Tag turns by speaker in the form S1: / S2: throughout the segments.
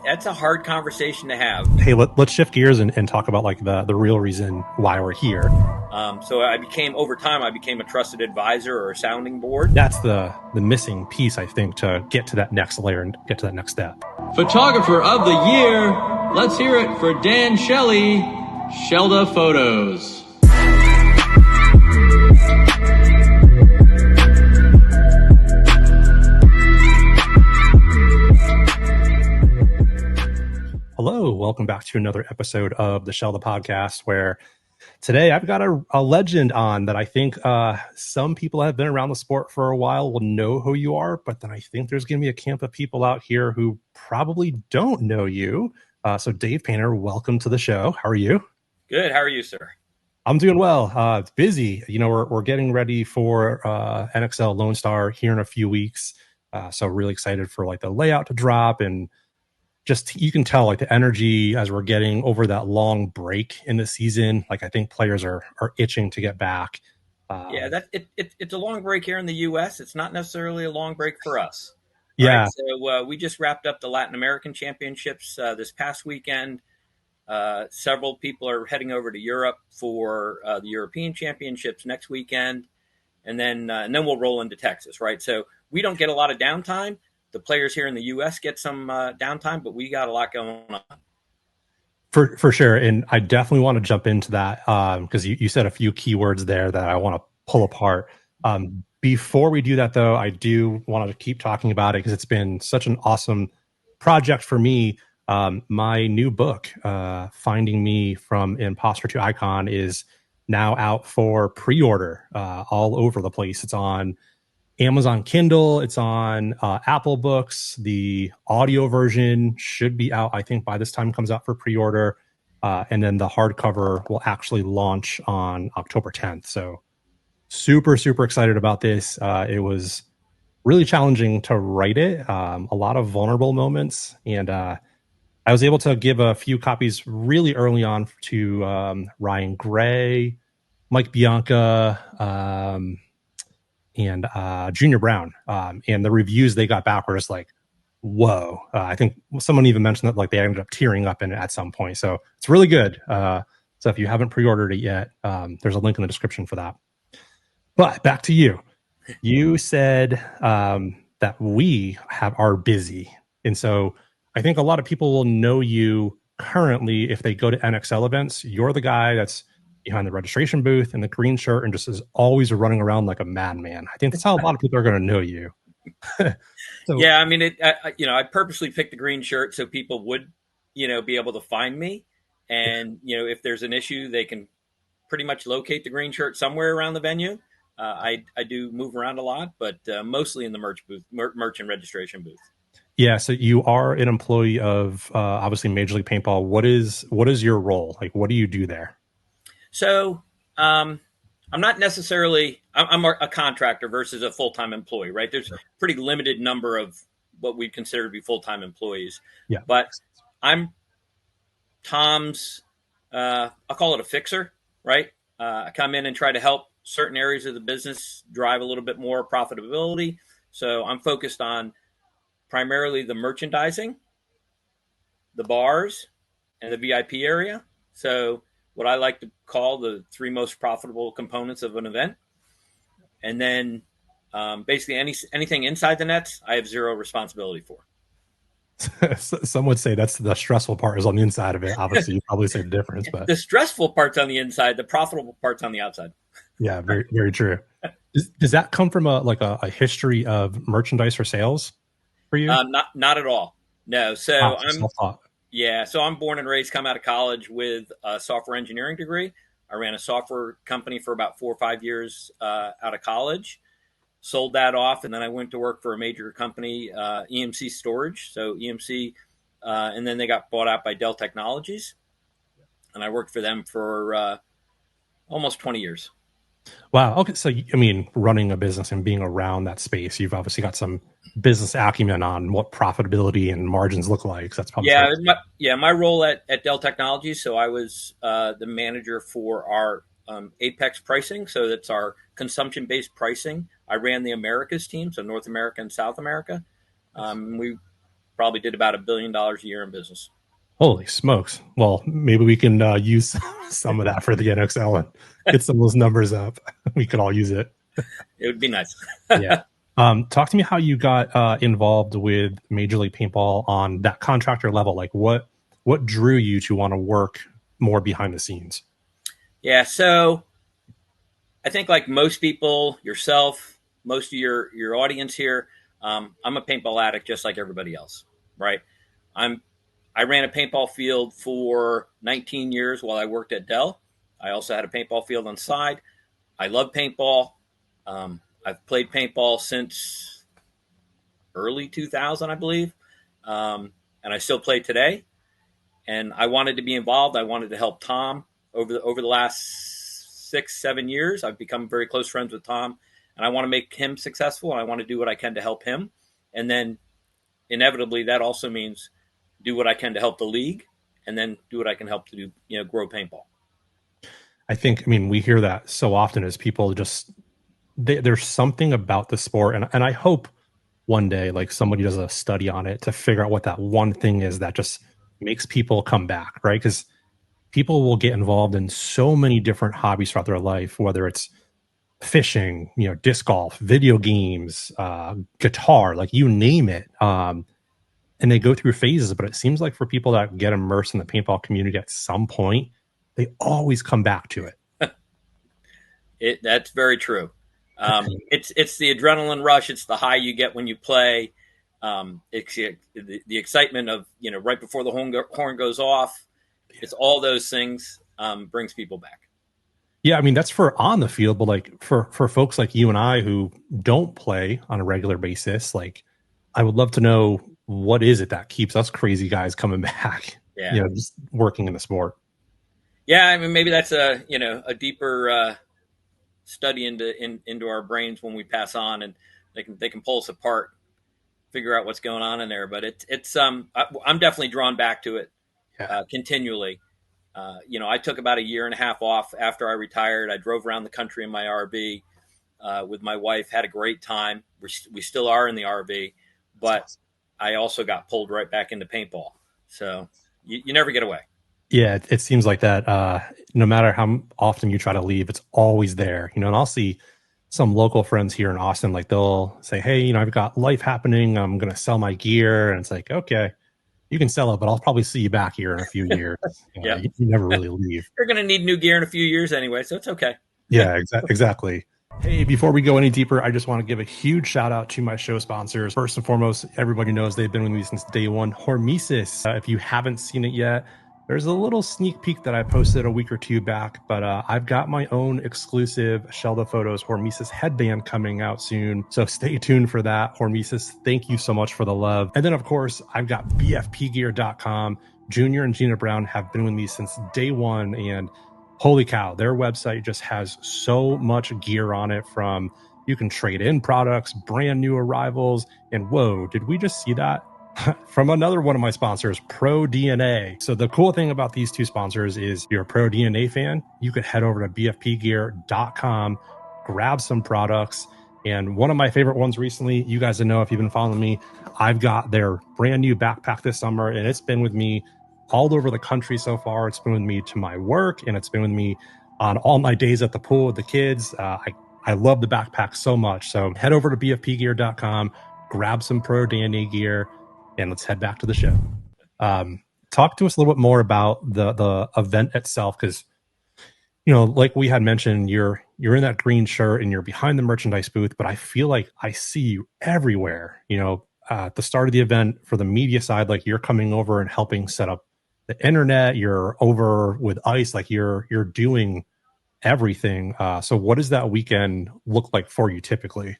S1: That's a hard conversation to have.
S2: Hey, let's shift gears and talk about like the real reason why we're here.
S1: So over time, I became a trusted advisor or a sounding board.
S2: That's the missing piece, I think, to get to that next layer and get to that next step.
S3: Photographer of the year, let's hear it for Dan Shelley, Shellda Photos.
S2: Hello, welcome back to another episode of the Shellda Podcast, where today I've got a legend on that I think some people have been around the sport for a while will know who you are, but then I think there's going to be a camp of people out here who probably don't know you. So Dave Painter, welcome to the show. How are you?
S1: Good. How are you, sir?
S2: I'm doing well. It's busy. You know, we're getting ready for NXL Lone Star here in a few weeks. So really excited for like the layout to drop, and just you can tell like the energy as we're getting over that long break in the season. Like I think players are itching to get back.
S1: It's a long break here in the U.S. It's not necessarily a long break for us.
S2: Yeah.
S1: Right? So we just wrapped up the Latin American Championships this past weekend. Several people are heading over to Europe for the European Championships next weekend, and then we'll roll into Texas. Right. So we don't get a lot of downtime. The players here in the U.S. get some downtime, but we got a lot going on.
S2: For sure. And I definitely want to jump into that because you said a few keywords there that I want to pull apart. Before we do that, though, I do want to keep talking about it because it's been such an awesome project for me. My new book, Finding Me from Imposter to Icon, is now out for pre-order all over the place. It's on Amazon Kindle, it's on Apple Books. The audio version should be out, I think, by this time it comes out for pre-order. And then the hardcover will actually launch on October 10th. So super, super excited about this. It was really challenging to write it, a lot of vulnerable moments. And I was able to give a few copies really early on to Ryan Gray, Mike Bianca, and Junior Brown, and the reviews they got back were just like, whoa. I think someone even mentioned that like they ended up tearing up in it at some point. So it's really good. So if you haven't pre-ordered it yet, there's a link in the description for that. But back to you. You said that we are busy. And so I think a lot of people will know you currently if they go to NXL events. You're the guy that's behind the registration booth in the green shirt and just is always running around like a madman. I think that's how a lot of people are going to know you.
S1: Yeah, I mean, I purposely picked the green shirt so people would, be able to find me. And, if there's an issue, they can pretty much locate the green shirt somewhere around the venue. I do move around a lot, but mostly in the merch and registration booth.
S2: Yeah, so you are an employee of obviously Major League Paintball. What is your role? Like, what do you do there?
S1: So I'm not necessarily I'm a contractor versus a full-time employee, right? There's a pretty limited number of what we consider to be full-time employees.
S2: Yeah.
S1: But I'm Tom's, I'll call it a fixer, right? I come in and try to help certain areas of the business drive a little bit more profitability. So I'm focused on primarily the merchandising, the bars, and the VIP area. So what I like to call the three most profitable components of an event. And then basically anything inside the nets, I have zero responsibility for.
S2: Some would say that's the stressful part is on the inside of it. Obviously, you probably say the difference, but
S1: the stressful part's on the inside, the profitable part's on the outside.
S2: Yeah, very, very true. Does that come from a history of merchandise or sales for you?
S1: Not at all. No. So I'm born and raised, come out of college with a software engineering degree. I ran a software company for about 4 or 5 years out of college, sold that off. And then I went to work for a major company, EMC Storage. So EMC, and then they got bought out by Dell Technologies. And I worked for them for almost 20 years.
S2: Wow. Okay. So, I mean, running a business and being around that space, you've obviously got some business acumen on what profitability and margins look like. So that's probably
S1: my role at Dell Technologies. So I was the manager for our Apex pricing. So that's our consumption-based pricing. I ran the Americas team, so North America and South America. We probably did about $1 billion a year in business.
S2: Holy smokes. Well, maybe we can use some of that for the NXL and get some of those numbers up. We could all use it.
S1: It would be nice.
S2: Yeah. Talk to me how you got involved with Major League Paintball on that contractor level. Like what drew you to want to work more behind the scenes?
S1: Yeah. So I think like most people, yourself, most of your audience here, I'm a paintball addict just like everybody else, right? I ran a paintball field for 19 years while I worked at Dell. I also had a paintball field on the side. I love paintball. I've played paintball since early 2000, I believe. And I still play today. And I wanted to be involved. I wanted to help Tom over the last 6-7 years. I've become very close friends with Tom, and I want to make him successful. And I want to do what I can to help him. And then inevitably that also means do what I can to help the league, and then do what I can help to do, grow paintball.
S2: I mean, we hear that so often as people just, there's something about the sport. And I hope one day, like somebody does a study on it to figure out what that one thing is that just makes people come back, right? Because people will get involved in so many different hobbies throughout their life, whether it's fishing, disc golf, video games, guitar, like you name it. And they go through phases, but it seems like for people that get immersed in the paintball community at some point, they always come back to it.
S1: That's very true. It's the adrenaline rush. It's the high you get when you play. It's the excitement of, right before the horn goes off. It's all those things brings people back.
S2: Yeah, I mean, that's for on the field, but like for folks like you and I who don't play on a regular basis, like I would love to know, what is it that keeps us crazy guys coming back?
S1: Yeah.
S2: Just working in the sport.
S1: Yeah, I mean, maybe that's a deeper study into our brains when we pass on, and they can pull us apart, figure out what's going on in there. But it's I'm definitely drawn back to it continually. I took about 1.5 years off after I retired. I drove around the country in my RV with my wife, had a great time. We still are in the RV, but I also got pulled right back into paintball. So you never get away.
S2: Yeah, it seems like that. No matter how often you try to leave, it's always there. And I'll see some local friends here in Austin, like they'll say, hey, I've got life happening. I'm going to sell my gear. And it's like, okay, you can sell it, but I'll probably see you back here in a few years. You never really leave.
S1: You're going to need new gear in a few years anyway, so it's okay.
S2: Yeah, exactly. Hey, before we go any deeper, I just want to give a huge shout out to my show sponsors. First and foremost, everybody knows they've been with me since day one, Hormesis. If you haven't seen it yet, there's a little sneak peek that I posted a week or two back, but I've got my own exclusive Shellda Photos Hormesis headband coming out soon. So stay tuned for that. Hormesis, thank you so much for the love. And then, of course, I've got BFPGear.com. Junior and Gina Brown have been with me since day one, and holy cow, their website just has so much gear on it, from you can trade in products, brand new arrivals, and whoa, did we just see that? From another one of my sponsors, ProDNA. So the cool thing about these two sponsors is, if you're a ProDNA fan, you could head over to BFPGear.com, grab some products. And one of my favorite ones recently, you guys know if you've been following me, I've got their brand new backpack this summer, and it's been with me all over the country so far. It's been with me to my work, and it's been with me on all my days at the pool with the kids. I love the backpack so much. So head over to BFPGear.com, grab some ProDNA gear, and let's head back to the show. Talk to us a little bit more about the event itself, because like we had mentioned, you're in that green shirt and you're behind the merchandise booth, but I feel like I see you everywhere. At the start of the event, for the media side, like you're coming over and helping set up the internet. You're over with ICE, like you're doing everything. So what does that weekend look like for you typically?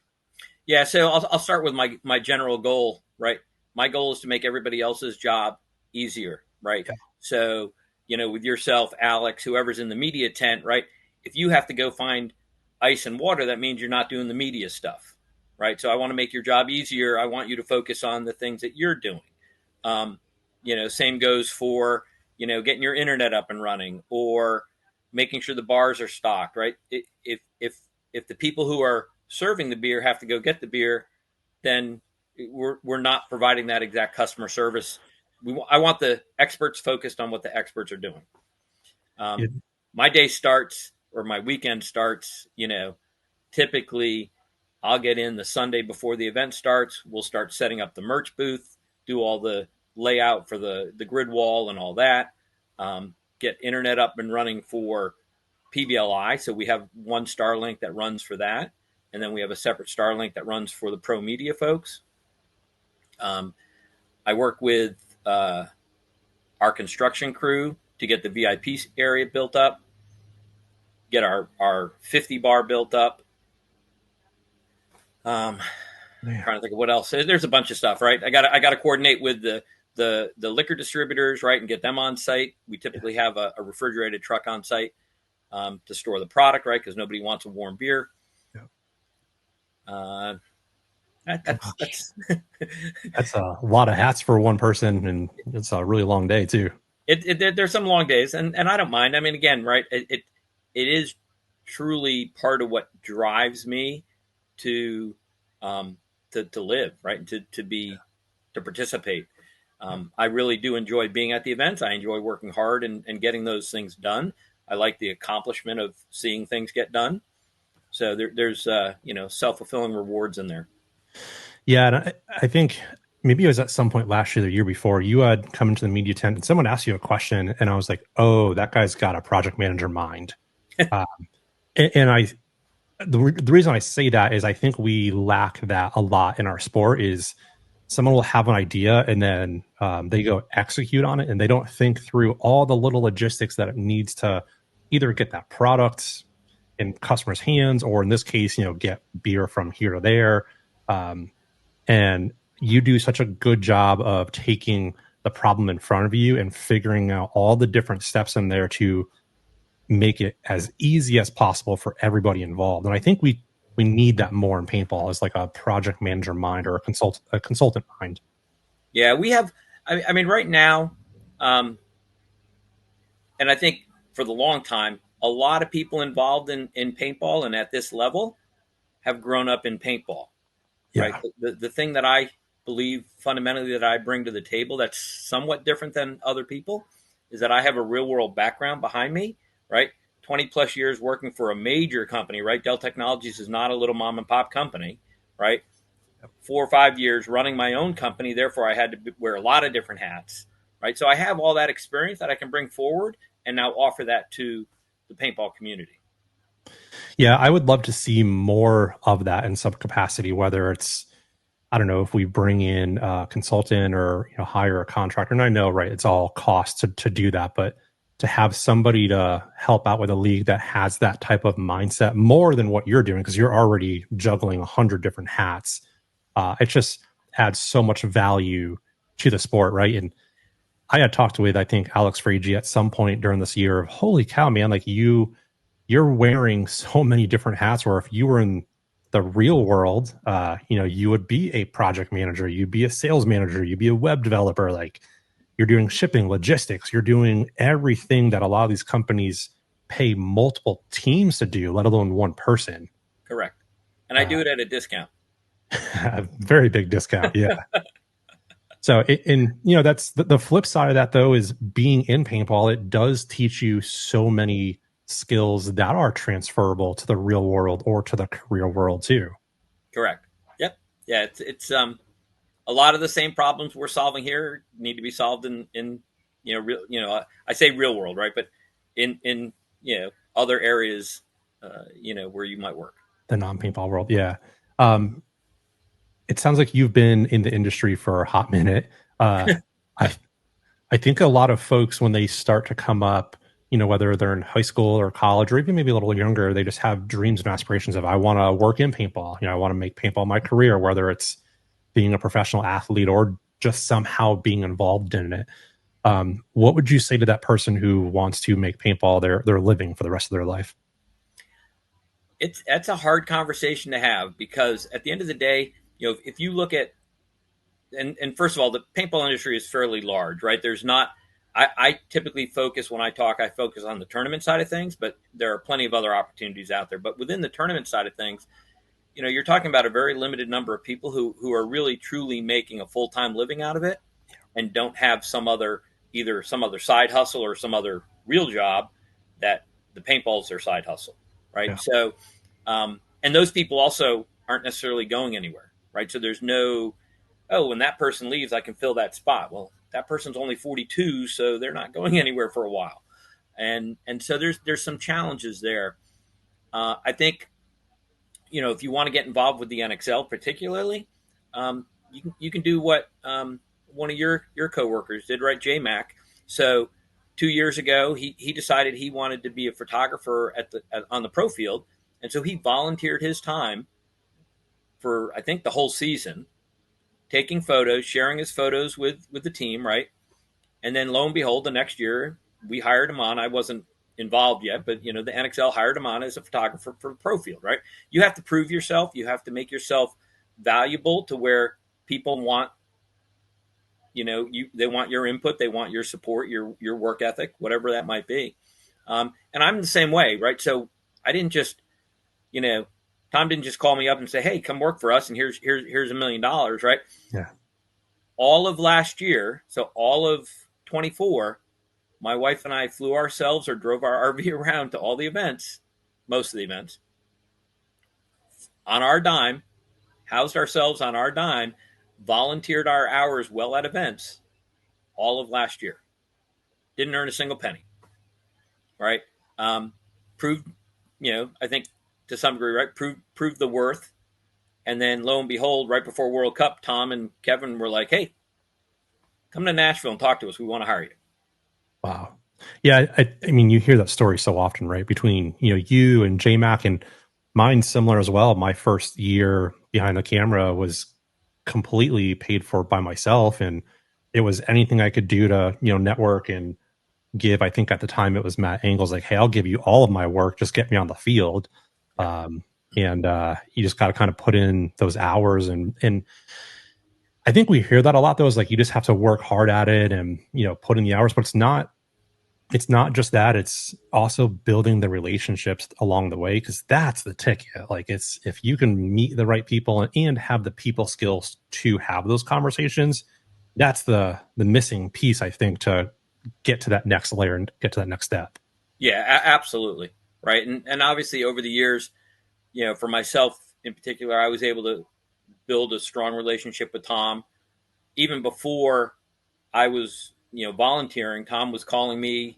S1: Yeah, so I'll start with my general goal, right? My goal is to make everybody else's job easier, right? Yeah. So, with yourself, Alex, whoever's in the media tent, right? If you have to go find ice and water, that means you're not doing the media stuff, right? So I want to make your job easier. I want you to focus on the things that you're doing. Same goes for, getting your internet up and running, or making sure the bars are stocked, right? If the people who are serving the beer have to go get the beer, then we're not providing that exact customer service. I want the experts focused on what the experts are doing. My day starts, or my weekend starts, typically I'll get in the Sunday before the event starts. We'll start setting up the merch booth, do all the layout for the grid wall and all that, get internet up and running for PBLI. So we have one Starlink that runs for that. And then we have a separate Starlink that runs for the pro media folks. I work with our construction crew to get the VIP area built up, get our 50 bar built up. Trying to think of what else. There's a bunch of stuff, right? I got to coordinate with the liquor distributors, right, and get them on site. We typically have a refrigerated truck on site to store the product, right, because nobody wants a warm beer. That's
S2: That's a lot of hats for one person, and it's a really long day too.
S1: There's some long days, and I don't mind. I mean, again, right? It is truly part of what drives me to live, right? To participate. I really do enjoy being at the events. I enjoy working hard and getting those things done. I like the accomplishment of seeing things get done. So there's self-fulfilling rewards in there.
S2: Yeah, and I think maybe it was at some point last year, the year before, you had come into the media tent and someone asked you a question, and I was like, "Oh, that guy's got a project manager mind." The reason I say that is I think we lack that a lot in our sport. Is someone will have an idea and then they go execute on it, and they don't think through all the little logistics that it needs to either get that product in customers' hands, or in this case, get beer from here to there. And you do such a good job of taking the problem in front of you and figuring out all the different steps in there to make it as easy as possible for everybody involved. And I think we need that more in paintball, as like a project manager mind or a consultant mind.
S1: Yeah, we have. I mean, right now, and I think for the long time, a lot of people involved in paintball and at this level have grown up in paintball.
S2: Yeah.
S1: Right. The thing that I believe fundamentally that I bring to the table that's somewhat different than other people is that I have a real world background behind me, right? 20 plus years working for a major company, right? Dell Technologies is not a little mom and pop company, right? 4 or 5 years running my own company. Therefore, I had to wear a lot of different hats, right? So I have all that experience that I can bring forward and now offer that to the paintball community.
S2: Yeah, I would love to see more of that in some capacity, whether it's, I don't know, if we bring in a consultant or hire a contractor. And I know, right, it's all cost to do that, but to have somebody to help out with a league that has that type of mindset more than what you're doing, because you're already juggling 100 different hats, it just adds so much value to the sport, right? And I had talked with, I think, Alex Fragi at some point during this year of, holy cow, man, like you're wearing so many different hats, where if you were in the real world, you would be a project manager, you'd be a sales manager, you'd be a web developer, like you're doing shipping, logistics, you're doing everything that a lot of these companies pay multiple teams to do, let alone one person.
S1: Correct. And I do it at a discount.
S2: A very big discount. Yeah. So, that's the flip side of that, though, is being in paintball, it does teach you so many skills that are transferable to the real world or to the career world too.
S1: Correct. Yep. Yeah. It's a lot of the same problems we're solving here need to be solved in real, I say real world, right? But in other areas, where you might work.
S2: The non-paintball world. Yeah. It sounds like you've been in the industry for a hot minute. I think a lot of folks, when they start to come up, whether they're in high school or college or even maybe a little younger, they just have dreams and aspirations of, I want to work in paintball. I want to make paintball my career, whether it's being a professional athlete or just somehow being involved in it. What would you say to that person who wants to make paintball their living for the rest of their life?
S1: That's a hard conversation to have, because at the end of the day, if you look at, and first of all, the paintball industry is fairly large, right? There's not, I typically focus on the tournament side of things, but there are plenty of other opportunities out there. But within the tournament side of things, you're talking about a very limited number of people who are really truly making a full-time living out of it and don't have either some other side hustle or some other real job that the paintball is their side hustle, right?
S2: Yeah.
S1: So, and those people also aren't necessarily going anywhere, right? So there's no, when that person leaves, I can fill that spot. Well, that person's only 42, so they're not going anywhere for a while. And so there's some challenges there. I think, if you want to get involved with the NXL particularly, you can do what one of your coworkers did, right? J-Mac. So 2 years ago, he decided he wanted to be a photographer on the pro field. And so he volunteered his time for, I think, the whole season, taking photos, sharing his photos with the team, right? And then lo and behold, the next year we hired him on. I wasn't involved yet, but the NXL hired him on as a photographer for the pro field, right? You have to prove yourself. You have to make yourself valuable to where people want, they want your input, they want your support, your work ethic, whatever that might be. And I'm the same way, right? So I didn't just, Tom didn't just call me up and say, "Hey, come work for us, and here's $1 million," right?
S2: Yeah.
S1: All of last year, so all of 24, my wife and I flew ourselves or drove our RV around to all the events, most of the events, on our dime, housed ourselves on our dime, volunteered our hours well at events all of last year. Didn't earn a single penny, right? Proved, I think to some degree, right? Proved the worth. And then lo and behold, right before World Cup, Tom and Kevin were like, "Hey, come to Nashville and talk to us. We want to hire you."
S2: Wow. Yeah. I mean, you hear that story so often, right? Between, you and J-Mac, and mine's similar as well. My first year behind the camera was completely paid for by myself. And it was anything I could do to, network and give. I think at the time it was Matt Engel's like, "Hey, I'll give you all of my work. Just get me on the field." And you just got to kind of put in those hours. And I think we hear that a lot, though, is like, you just have to work hard at it and, put in the hours, but it's not just that. It's also building the relationships along the way, because that's the ticket. Like, it's, if you can meet the right people and have the people skills to have those conversations, that's the missing piece, I think, to get to that next layer and get to that next step.
S1: Yeah, absolutely. Right. And obviously over the years, for myself in particular, I was able to build a strong relationship with Tom. Even before I was, volunteering, Tom was calling me,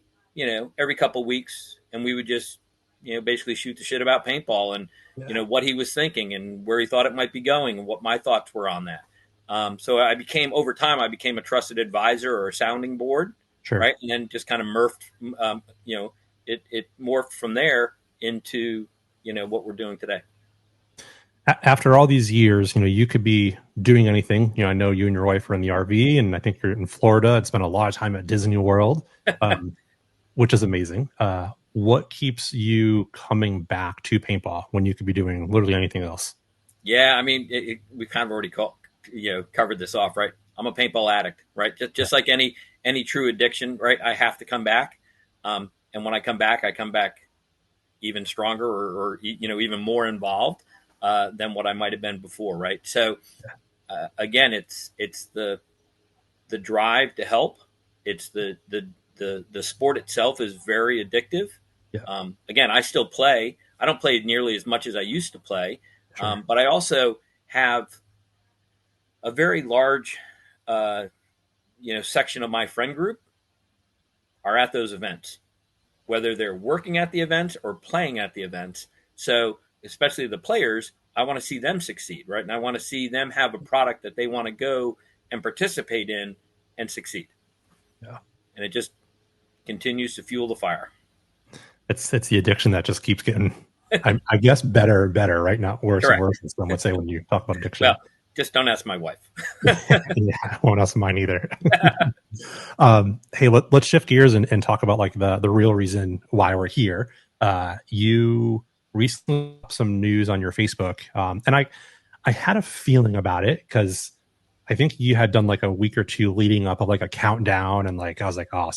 S1: every couple of weeks, and we would just, basically shoot the shit about paintball and, what he was thinking and where he thought it might be going and what my thoughts were on that. So over time, I became a trusted advisor or a sounding board.
S2: Sure.
S1: Right. And then just kind of it morphed from there into, what we're doing today.
S2: After all these years, you could be doing anything. I know you and your wife are in the RV, and I think you're in Florida. It's been a lot of time at Disney World, which is amazing. What keeps you coming back to paintball when you could be doing literally anything else?
S1: Yeah, I mean, we kind of already covered this off, right? I'm a paintball addict, right? Just like any true addiction, right? I have to come back. And when I come back even stronger or even more involved than what I might have been before, right? So again, it's the drive to help. It's the sport itself is very addictive. Yeah. Again, I still play. I don't play nearly as much as I used to play, sure. But I also have a very large section of my friend group are at those events, whether they're working at the events or playing at the events. So especially the players, I want to see them succeed, right? And I want to see them have a product that they want to go and participate in and succeed.
S2: Yeah.
S1: And it just continues to fuel the fire.
S2: It's the addiction that just keeps getting, I guess, better and better, right? Not worse
S1: Correct.
S2: and worse, as some would say when you talk about addiction.
S1: Well, just don't ask my wife.
S2: Yeah, I won't ask mine either. Hey, let's shift gears and talk about like the real reason why we're here. You recently put some news on your Facebook, and I had a feeling about it because I think you had done like a week or two leading up of like a countdown, and like I was like, oh,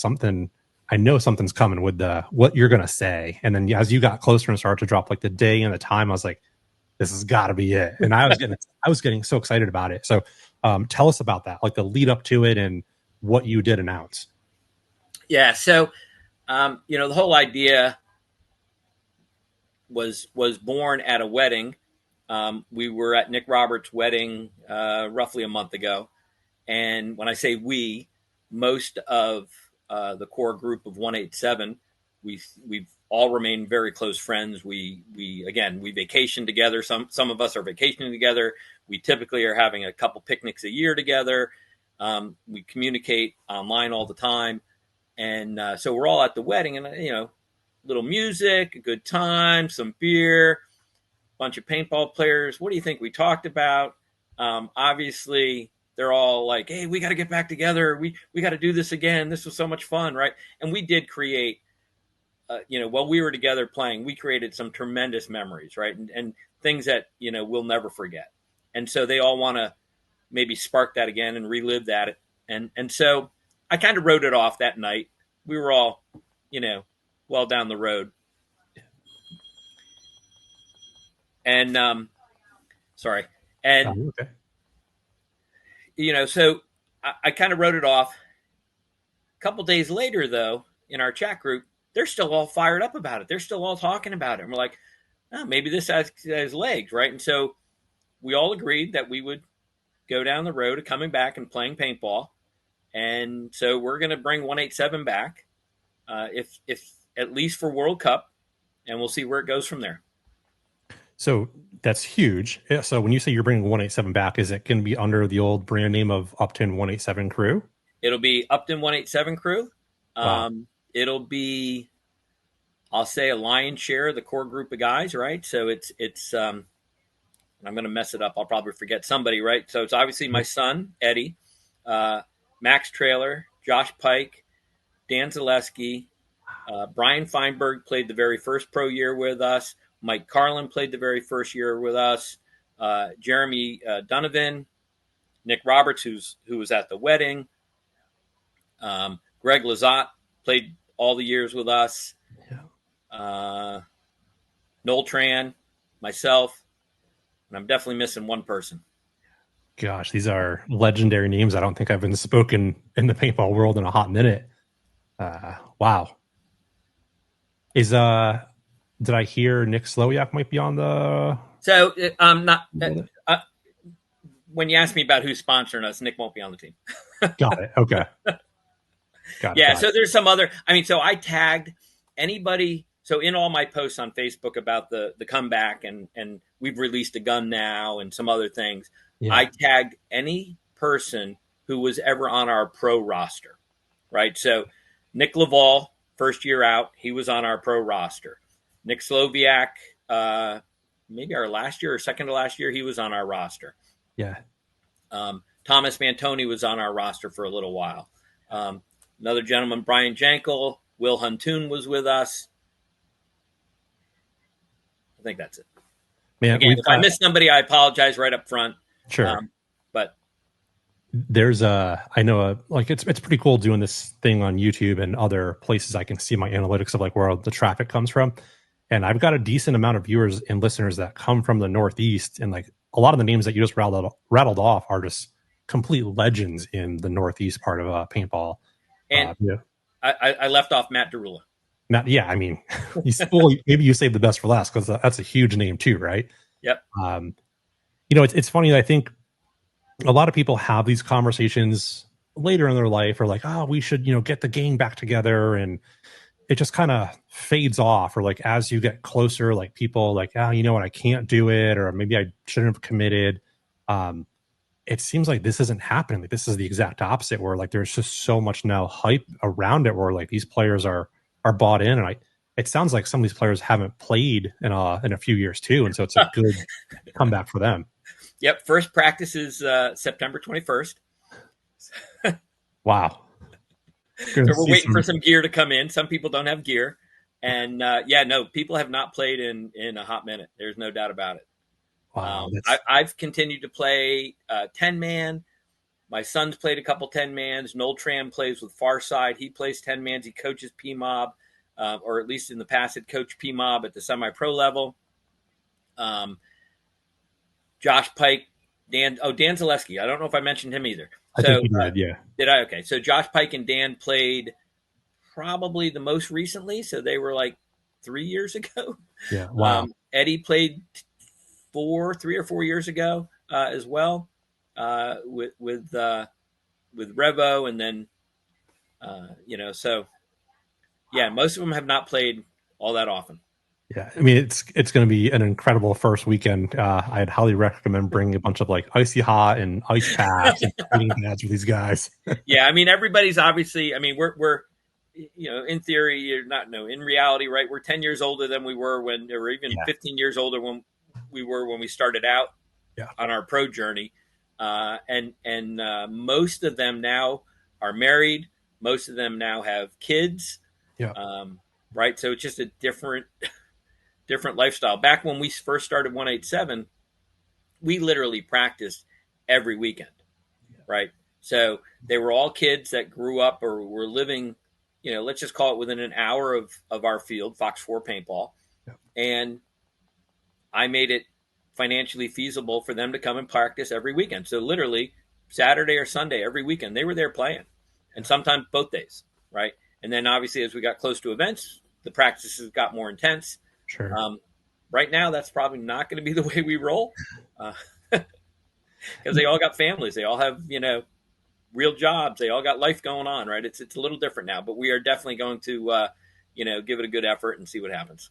S2: I know something's coming with what you're gonna say. And then as you got closer and started to drop like the day and the time, I was like, this has got to be it. And I was getting so excited about it. So tell us about that, like the lead up to it and what you did announce.
S1: Yeah. So, the whole idea was born at a wedding. We were at Nick Roberts' wedding roughly a month ago. And when I say we, most of the core group of 187, we've all remained very close friends. We vacation together. Some of us are vacationing together. We typically are having a couple picnics a year together. We communicate online all the time. And so we're all at the wedding, and, little music, a good time, some beer, bunch of paintball players. What do you think we talked about? Obviously, they're all like, hey, we got to get back together. We got to do this again. This was so much fun, right? And we did create, while we were together playing, we created some tremendous memories, right? And things that, we'll never forget. And so they all want to maybe spark that again and relive that. And so I kind of wrote it off that night. We were all, well down the road. And, sorry. And,
S2: okay.
S1: So I kind of wrote it off. A couple days later, though, in our chat group, they're still all fired up about it. They're still all talking about it. And we're like, oh, maybe this has legs, right? And so we all agreed that we would go down the road of coming back and playing paintball. And so we're going to bring 187 back, if at least for World Cup, and we'll see where it goes from there.
S2: So that's huge. So when you say you're bringing 187 back, is it going to be under the old brand name of Upton 187 Crew?
S1: It'll be Upton 187 Crew.
S2: Wow.
S1: It'll be, I'll say, a lion's share of the core group of guys, right? So it's I'm going to mess it up. I'll probably forget somebody, right? So it's obviously my son, Eddie, Max Traylor, Josh Pike, Dan Zaleski, Brian Feinberg played the very first pro year with us. Mike Carlin played the very first year with us. Jeremy Donovan, Nick Roberts, who was at the wedding. Greg Lazat played all the years with us. Yeah. Noel Tran, myself, and I'm definitely missing one person.
S2: Gosh, these are legendary names. I don't think I've been spoken in the paintball world in a hot minute. Wow. Did I hear Nick Slowiak might be on the? So
S1: not. When you ask me about who's sponsoring us, Nick won't be on the team.
S2: Got it. Okay. Got
S1: it. So there's some other. So I tagged anybody. So in all my posts on Facebook about the comeback and we've released a gun now and some other things, yeah. I tagged any person who was ever on our pro roster, right? So Nick Laval, first year out, he was on our pro roster. Nick Slowiak, maybe our last year or second to last year, he was on our roster.
S2: Yeah.
S1: Thomas Mantoni was on our roster for a little while. Another gentleman, Brian Jankel, Will Huntoon was with us. I think that's it. Man, again, if I missed somebody, I apologize right up front.
S2: Sure.
S1: But
S2: there's it's pretty cool doing this thing on YouTube and other places. I can see my analytics of like where the traffic comes from. And I've got a decent amount of viewers and listeners that come from the Northeast. And like a lot of the names that you just rattled off are just complete legends in the Northeast part of paintball.
S1: And yeah. I left off Matt Derula.
S2: Matt, yeah, I mean, maybe you saved the best for last because that's a huge name too, right?
S1: Yep.
S2: It's funny that I think a lot of people have these conversations later in their life or like, oh, we should, get the gang back together. And it just kind of fades off. Or like, as you get closer, like people like, oh, you know what, I can't do it. Or maybe I shouldn't have committed. It seems like this isn't happening. Like this is the exact opposite where like, there's just so much now hype around it where like these players are bought in. And it sounds like some of these players haven't played in a few years too. And so it's a good comeback for them.
S1: Yep. First practice is September 21st.
S2: Wow.
S1: So we're waiting for some gear to come in. Some people don't have gear. And people have not played in a hot minute. There's no doubt about it.
S2: Wow.
S1: I've continued to play 10-man. My son's played a couple 10-mans. Noel Tran plays with Farside. He plays 10-mans. He coaches PMOB, or at least in the past had coached PMOB at the semi-pro level. Josh Pike, Dan Zaleski. I don't know if I mentioned him either.
S2: I think you did, yeah.
S1: Did I? Okay. So Josh Pike and Dan played probably the most recently. So they were like 3 years ago.
S2: Yeah. Wow.
S1: Eddie played 3 or 4 years ago as well with Revo, and then so yeah, most of them have not played all that often.
S2: Yeah, I mean it's going to be an incredible first weekend. I'd highly recommend bringing a bunch of like icy hot and ice packs and shooting pads with these guys.
S1: Yeah, I mean everybody's obviously. I mean we're in theory, in reality, right? We're 10 years older than we were or even 15 years older when we started out on our pro journey. And most of them now are married. Most of them now have kids.
S2: Yeah.
S1: Right. So it's just a different lifestyle. Back when we first started 187, we literally practiced every weekend. Right. So they were all kids that grew up or were living, let's just call it within an hour of our field, Fox 4 Paintball. Yeah. And I made it financially feasible for them to come and practice every weekend. So literally Saturday or Sunday, every weekend, they were there playing, and sometimes both days. Right. And then obviously as we got close to events, the practices got more intense.
S2: Sure.
S1: Right now, that's probably not going to be the way we roll because they all got families. They all have, real jobs. They all got life going on, right? It's a little different now, but we are definitely going to, give it a good effort and see what happens.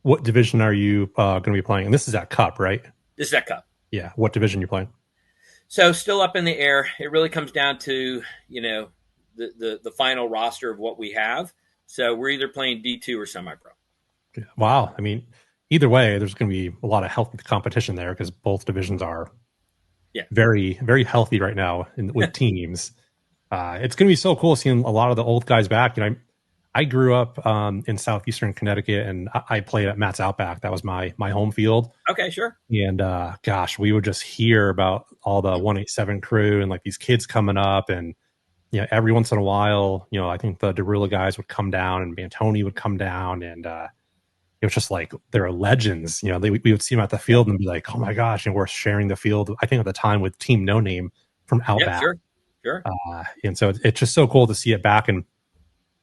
S2: What division are you going to be playing? And this is at Cup, right?
S1: This is at Cup.
S2: Yeah. What division you playing?
S1: So still up in the air. It really comes down to, the final roster of what we have. So we're either playing D2 or semi-pro.
S2: Wow. I mean, either way, there's going to be a lot of healthy competition there because both divisions are very, very healthy right now with teams. It's going to be so cool seeing a lot of the old guys back. I grew up in southeastern Connecticut, and I played at Matt's Outback. That was my home field.
S1: Okay, sure.
S2: And gosh, we would just hear about all the 187 crew and like these kids coming up, and every once in a while, I think the Derulla guys would come down and Bantoni would come down, and it was just like they're legends. We would see them at the field and be like, oh my gosh, and we're sharing the field. I think at the time with Team No Name from Outback.
S1: Yeah, sure.
S2: And so it's just so cool to see it back, and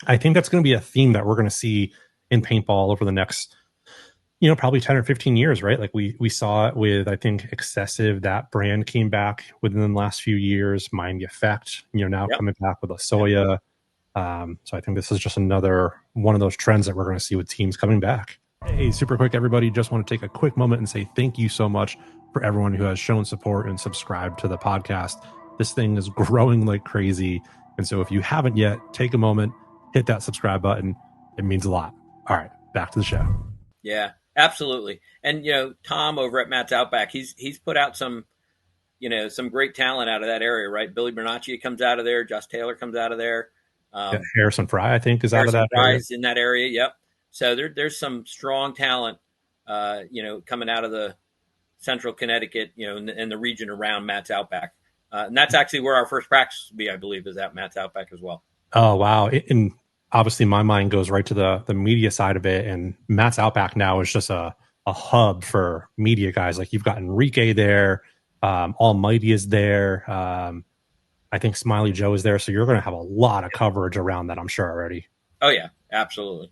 S2: I think that's going to be a theme that we're going to see in paintball over the next, probably 10 or 15 years, right? Like we saw it with, I think, Excessive. That brand came back within the last few years. Mind the Effect, now coming back with Asoya. So I think this is just another one of those trends that we're going to see with teams coming back. Hey, super quick, everybody. Just want to take a quick moment and say thank you so much for everyone who has shown support and subscribed to the podcast. This thing is growing like crazy. And so if you haven't yet, take a moment, hit that subscribe button. It means a lot. All right, back to the show.
S1: Yeah, absolutely. And, Tom over at Matt's Outback, he's put out some great talent out of that area, right? Billy Bernacci comes out of there. Josh Taylor comes out of there.
S2: Harrison Fry, I think, is out of that area.
S1: In that area, yep. So there's some strong talent, coming out of the central Connecticut, in the region around Matt's Outback. And that's actually where our first practice will be, I believe, is at Matt's Outback as well.
S2: Oh, wow. And obviously my mind goes right to the media side of it. And Matt's Outback now is just a hub for media guys. Like you've got Enrique there. Almighty is there. I think Smiley Joe is there. So you're going to have a lot of coverage around that, I'm sure, already.
S1: Oh, yeah, absolutely.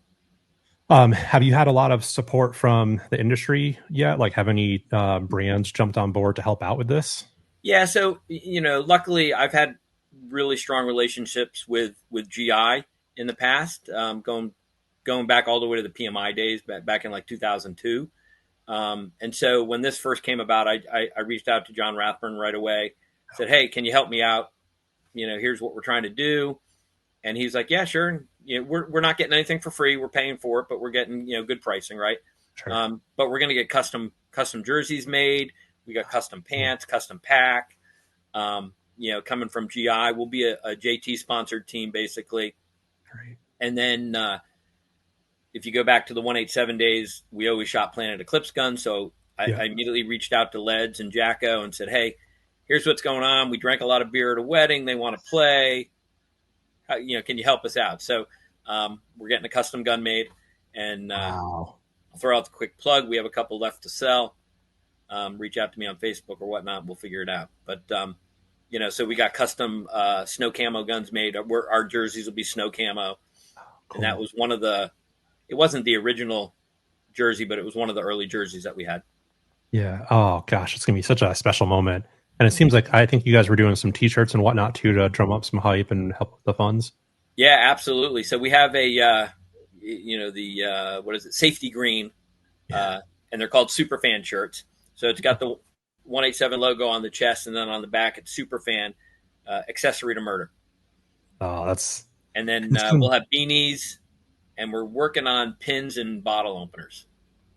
S2: Have you had a lot of support from the industry yet? Like have any brands jumped on board to help out with this?
S1: Yeah. So, luckily I've had really strong relationships with GI in the past, going back all the way to the PMI days back in like 2002. And so when this first came about, I reached out to John Rathburn right away, said, hey, can you help me out? Here's what we're trying to do. And he's like, yeah, sure. We're not getting anything for free. We're paying for it, but we're getting, good pricing. Right. Sure. But we're going to get custom jerseys made. We got custom pants, custom pack, coming from GI. We'll be a JT sponsored team basically.
S2: Right.
S1: And then, if you go back to the 187 days, we always shot Planet Eclipse guns. So I immediately reached out to Leds and Jacko and said, hey, here's what's going on. We drank a lot of beer at a wedding. They want to play. Can you help us out? So we're getting a custom gun made. And
S2: wow.
S1: I'll throw out the quick plug. We have a couple left to sell. reach out to me on Facebook or whatnot. We'll figure it out. But, so we got custom snow camo guns made. Our jerseys will be snow camo. Cool. And that was it wasn't the original jersey, but it was one of the early jerseys that we had.
S2: Yeah. Oh gosh, it's going to be such a special moment. And it seems like I think you guys were doing some t-shirts and whatnot too to drum up some hype and help with the funds.
S1: Yeah, absolutely. So we have what is it? Safety green, and they're called superfan shirts. So it's got the 187 logo on the chest, and then on the back it's superfan, accessory to murder.
S2: Oh,
S1: and then we'll have beanies, and we're working on pins and bottle openers.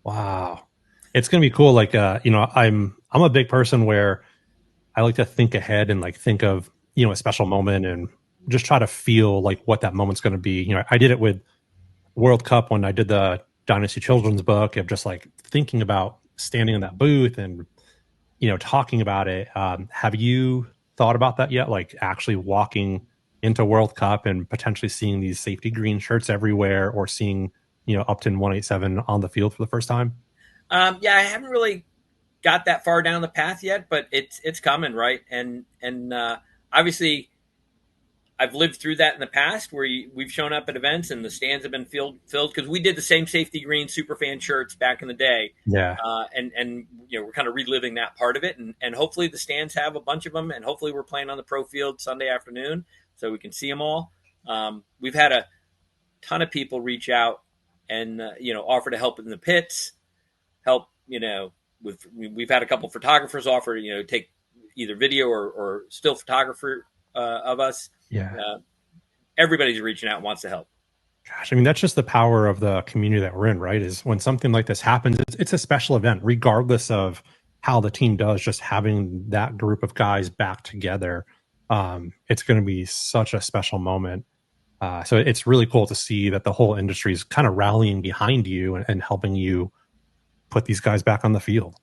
S2: Wow, it's gonna be cool. Like I'm a big person where I like to think ahead and like think of a special moment and just try to feel like what that moment's going to be. I did it with World Cup when I did the Dynasty Children's book of just like thinking about standing in that booth and talking about it. Have you thought about that yet? Like actually walking into World Cup and potentially seeing these safety green shirts everywhere, or seeing Upton 187 on the field for the first time?
S1: I haven't really got that far down the path yet, but it's coming, right? And obviously I've lived through that in the past where we've shown up at events and the stands have been filled because we did the same safety green superfan shirts back in the day.
S2: Yeah.
S1: And we're kind of reliving that part of it, and hopefully the stands have a bunch of them, and hopefully we're playing on the pro field Sunday afternoon so we can see them all. We've had a ton of people reach out and offer to help in the pits, help we've had a couple photographers offer take either video or still photographer of us.
S2: Yeah.
S1: Everybody's reaching out and wants to help.
S2: Gosh, I mean, that's just the power of the community that we're in, right? Is when something like this happens, it's a special event, regardless of how the team does. Just having that group of guys back together, it's going to be such a special moment. So it's really cool to see that the whole industry is kind of rallying behind you and helping you put these guys back on the field.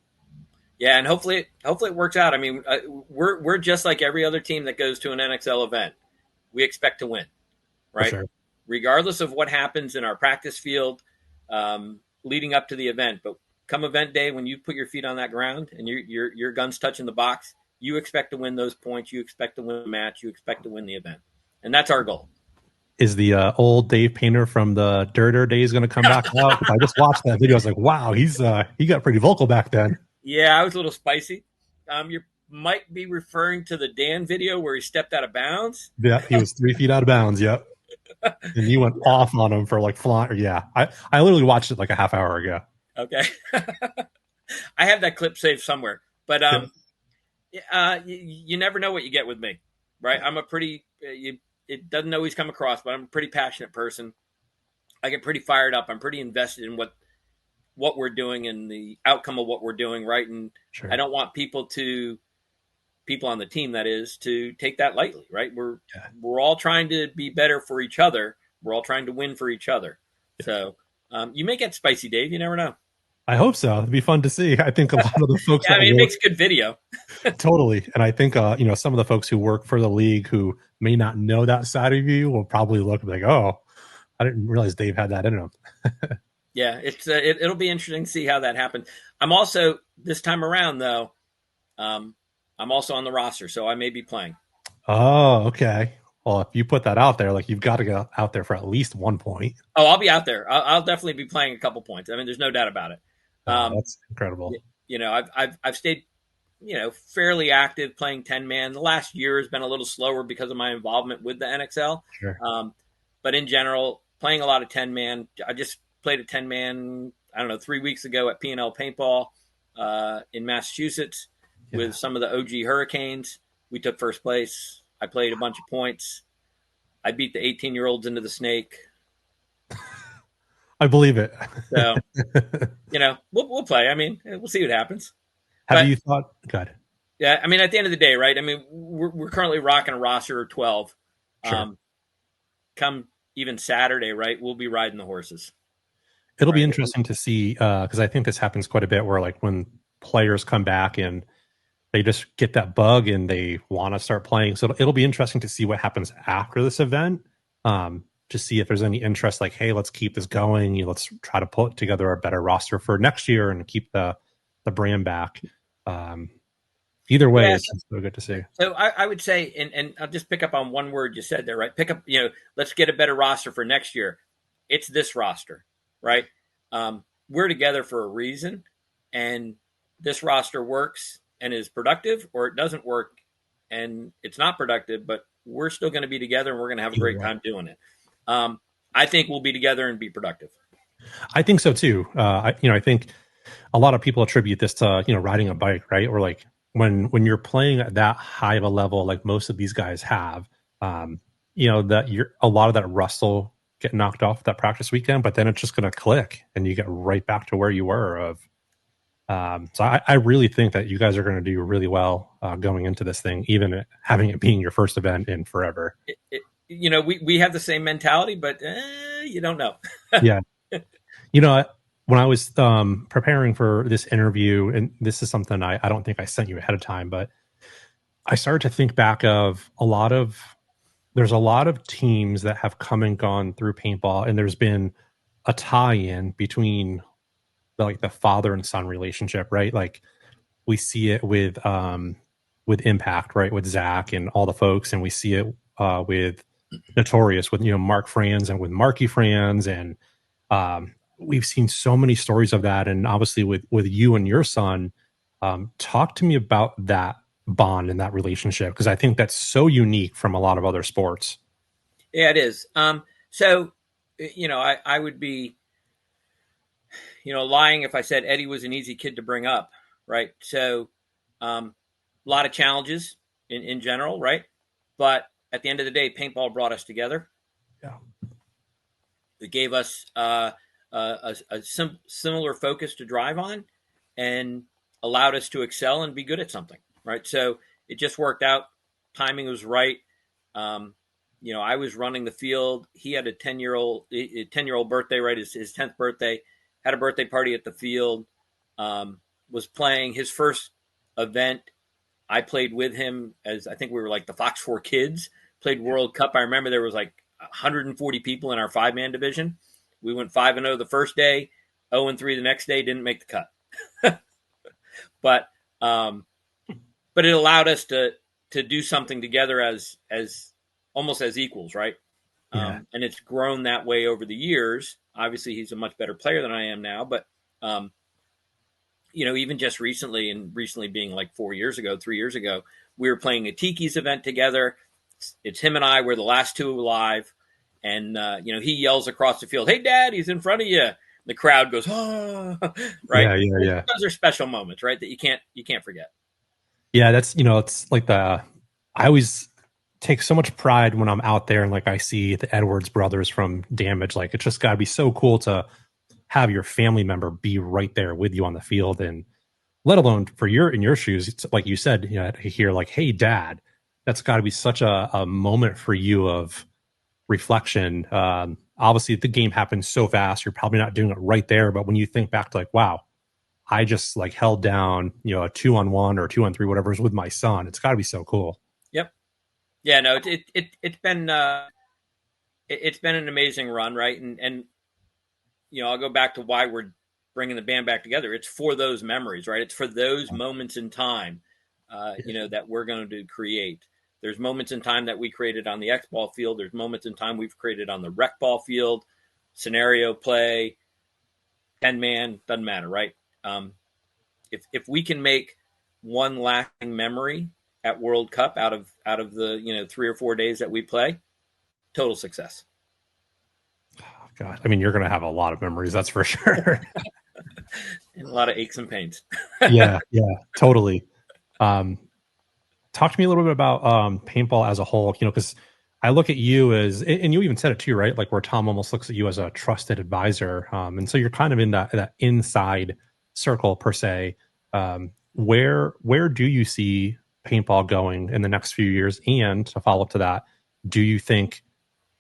S1: Yeah, and hopefully it works out. I mean, we're just like every other team that goes to an NXL event. We expect to win, right?
S2: Sure.
S1: Regardless of what happens in our practice field leading up to the event. But come event day, when you put your feet on that ground and your gun's touching the box, you expect to win those points. You expect to win the match. You expect to win the event. And that's our goal.
S2: Is the old Dave Painter from the Dirter days going to come back out? I just watched that video. I was like, wow, he got pretty vocal back then.
S1: Yeah, I was a little spicy. You might be referring to the Dan video where he stepped out of bounds.
S2: Yeah, he was 3 feet out of bounds. Yep. And you went off on him for like flying. Yeah, I literally watched it like a half hour ago.
S1: Okay. I have that clip saved somewhere. But you never know what you get with me, right? I'm a pretty it doesn't always come across, but I'm a pretty passionate person. I get pretty fired up. I'm pretty invested in what we're doing and the outcome of what we're doing, right? And sure. I don't want people on the team, that is, to take that lightly, right? We're all trying to be better for each other. We're all trying to win for each other. Yeah. So you may get spicy, Dave. You never know.
S2: I hope so. It'd be fun to see. I think a lot of the folks.
S1: It makes good video.
S2: Totally. And I think, some of the folks who work for the league who may not know that side of you will probably look like, oh, I didn't realize Dave had that in him.
S1: Yeah, it'll be interesting to see how that happens. I'm also, this time around, though, I'm also on the roster, so I may be playing.
S2: Oh, okay. Well, if you put that out there, like you've got to go out there for at least 1 point.
S1: Oh, I'll be out there. I'll definitely be playing a couple points. I mean, there's no doubt about it.
S2: That's incredible.
S1: I've stayed, fairly active playing 10-man. The last year has been a little slower because of my involvement with the NXL.
S2: Sure.
S1: But in general, playing a lot of 10-man. I just played a 10-man, 3 weeks ago at P&L Paintball in Massachusetts with some of the OG Hurricanes. We took first place. I played a bunch of points. I beat the 18-year-olds into the snake.
S2: I believe it.
S1: So, we'll play. I mean, we'll see what happens.
S2: Have you thought? God.
S1: Yeah, I mean, at the end of the day, right? I mean, we're currently rocking a roster of 12.
S2: Sure.
S1: Come even Saturday, right? We'll be riding the horses.
S2: It'll be interesting to see because I think this happens quite a bit where like when players come back and they just get that bug and they want to start playing. So it'll be interesting to see what happens after this event. To see if there's any interest, like, hey, let's keep this going. Let's try to put together a better roster for next year and keep the brand back. Either way,
S1: Yes.
S2: it's so good to see.
S1: So I would say, and I'll just pick up on one word you said there, right? Pick up, let's get a better roster for next year. It's this roster, right? We're together for a reason, and this roster works and is productive, or it doesn't work and it's not productive, but we're still going to be together and we're going to have a great time doing it. I think we'll be together and be productive.
S2: I think so too. I think a lot of people attribute this to, riding a bike, right? Or like when you're playing at that high of a level, like most of these guys have, that you're a lot of that rust will get knocked off that practice weekend, but then it's just going to click and you get right back to where you were. So I really think that you guys are going to do really well going into this thing, even having it being your first event in forever.
S1: We have the same mentality, but you don't know.
S2: Yeah. When I was preparing for this interview, and this is something I don't think I sent you ahead of time, but I started to think back of there's a lot of teams that have come and gone through paintball, and there's been a tie-in between the father and son relationship, right? Like we see it with Impact, right? With Zach and all the folks, and we see it with Notorious, with Mark Franz and with Marky Franz, and we've seen so many stories of that. And obviously with you and your son, talk to me about that bond and that relationship, because I think that's so unique from a lot of other sports.
S1: Yeah, it is. So I would be lying if I said Eddie was an easy kid to bring up, right? So a lot of challenges in general, right? But at the end of the day, paintball brought us together.
S2: Yeah.
S1: It gave us a similar focus to drive on and allowed us to excel and be good at something, right? So it just worked out. Timing was right. I was running the field. He had a 10-year-old birthday, right? His 10th birthday. Had a birthday party at the field. Was playing his first event. I played with him as I think we were like the Fox 4 kids. Played World Cup. I remember there was like 140 people in our 5-man division. We went 5-0 the first day, 0-3 the next day. Didn't make the cut, but it allowed us to do something together as almost as equals, right?
S2: Yeah.
S1: And it's grown that way over the years. Obviously, he's a much better player than I am now, but even just recently being like 3 years ago, we were playing a Tiki's event together. It's him and I. We're the last two alive. And, he yells across the field, "Hey, Dad, he's in front of you." The crowd goes, "Oh," right?
S2: Yeah.
S1: Those are special moments, right? That you can't forget.
S2: Yeah. That's, it's like I always take so much pride when I'm out there and like I see the Edwards brothers from Damage. Like it's just gotta be so cool to have your family member be right there with you on the field, and let alone in your shoes. It's like you said, to hear like, "Hey, Dad," that's got to be such a moment for you of reflection. Obviously the game happens so fast, you're probably not doing it right there, but when you think back to like, wow, I just like held down, a 2-on-1 or 2-on-3, whatever is with my son, it's got to be so cool.
S1: Yep. Yeah, no, it's been an amazing run, right? And I'll go back to why we're bringing the band back together. It's for those memories, right? It's for those moments in time, that we're going to create. There's moments in time that we created on the X-ball field. There's moments in time we've created on the rec ball field, scenario play, 10-man, doesn't matter, right? If we can make one lasting memory at World Cup out of the 3 or 4 days that we play, total success.
S2: Oh, God, I mean, you're going to have a lot of memories, that's for sure.
S1: And a lot of aches and pains.
S2: yeah, totally. Talk to me a little bit about paintball as a whole, because I look at you as, and you even said it too, right? Like where Tom almost looks at you as a trusted advisor. And so you're kind of in that inside circle per se. Where do you see paintball going in the next few years? And to follow up to that, do you think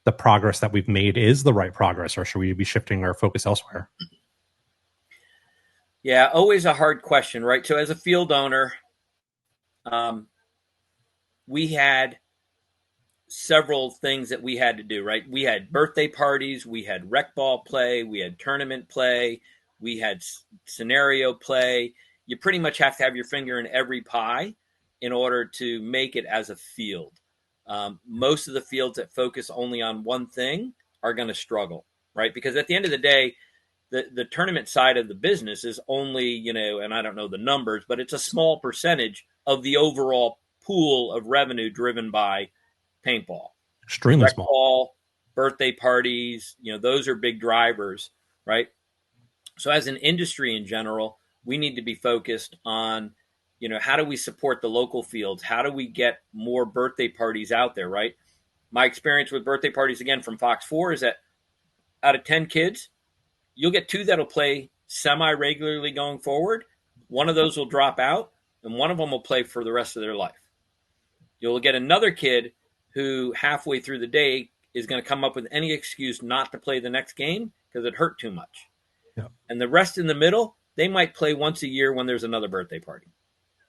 S2: the progress that we've made is the right progress, or should we be shifting our focus elsewhere?
S1: Yeah, always a hard question, right? So as a field owner, we had several things that we had to do, right? We had birthday parties, we had rec ball play, we had tournament play, we had scenario play. you pretty much have to have your finger in every pie in order to make it as a field. Most of the fields that focus only on one thing are going to struggle, right? Because at the end of the day, the tournament side of the business is only, and I don't know the numbers, but it's a small percentage of the overall pool of revenue driven by paintball.
S2: Extremely small.
S1: Ball, birthday parties, those are big drivers, right? So as an industry in general, we need to be focused on, how do we support the local fields? How do we get more birthday parties out there, right? My experience with birthday parties, again, from Fox 4 is that out of 10 kids, you'll get 2 that'll play semi-regularly going forward. One of those will drop out, and one of them will play for the rest of their life. You'll get another kid who halfway through the day is going to come up with any excuse not to play the next game because it hurt too much.
S2: Yeah.
S1: And the rest in the middle, they might play once a year when there's another birthday party,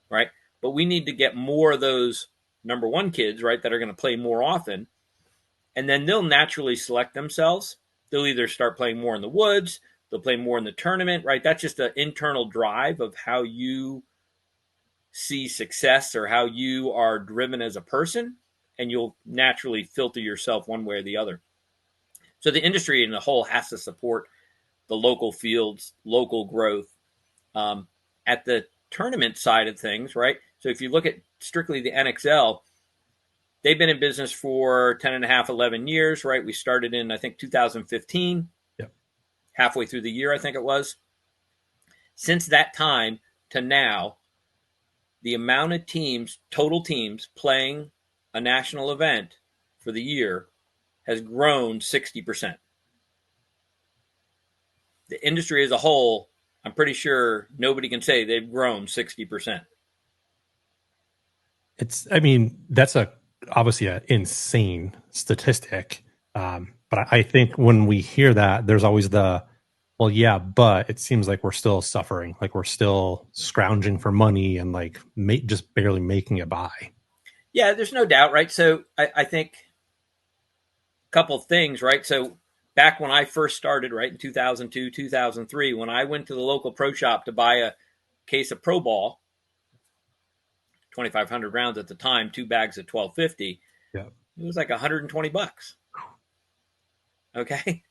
S1: right? But we need to get more of those number one kids, right, that are going to play more often. And then they'll naturally select themselves. They'll either start playing more in the woods, they'll play more in the tournament, right? That's just an internal drive of how you see success or how you are driven as a person, and you'll naturally filter yourself one way or the other. So the industry in the whole has to support the local fields, local growth. At the tournament side of things, right? So if you look at strictly the NXL, they've been in business for 10 and a half, 11 years, right? We started in, I think, 2015, halfway through the year, I think it was. Since that time to now, the amount of teams, total teams playing a national event for the year has grown 60%. The industry as a whole, I'm pretty sure nobody can say they've grown 60%.
S2: That's obviously an insane statistic. But I think when we hear that, there's always but it seems like we're still suffering, like we're still scrounging for money and like just barely making it by.
S1: Yeah, there's no doubt, right? So I think a couple of things, right? So back when I first started, right, in 2002, 2003, when I went to the local pro shop to buy a case of Pro Ball, 2,500 rounds at the time, 2 bags at $12.50.
S2: Yeah,
S1: it was like $120. Okay.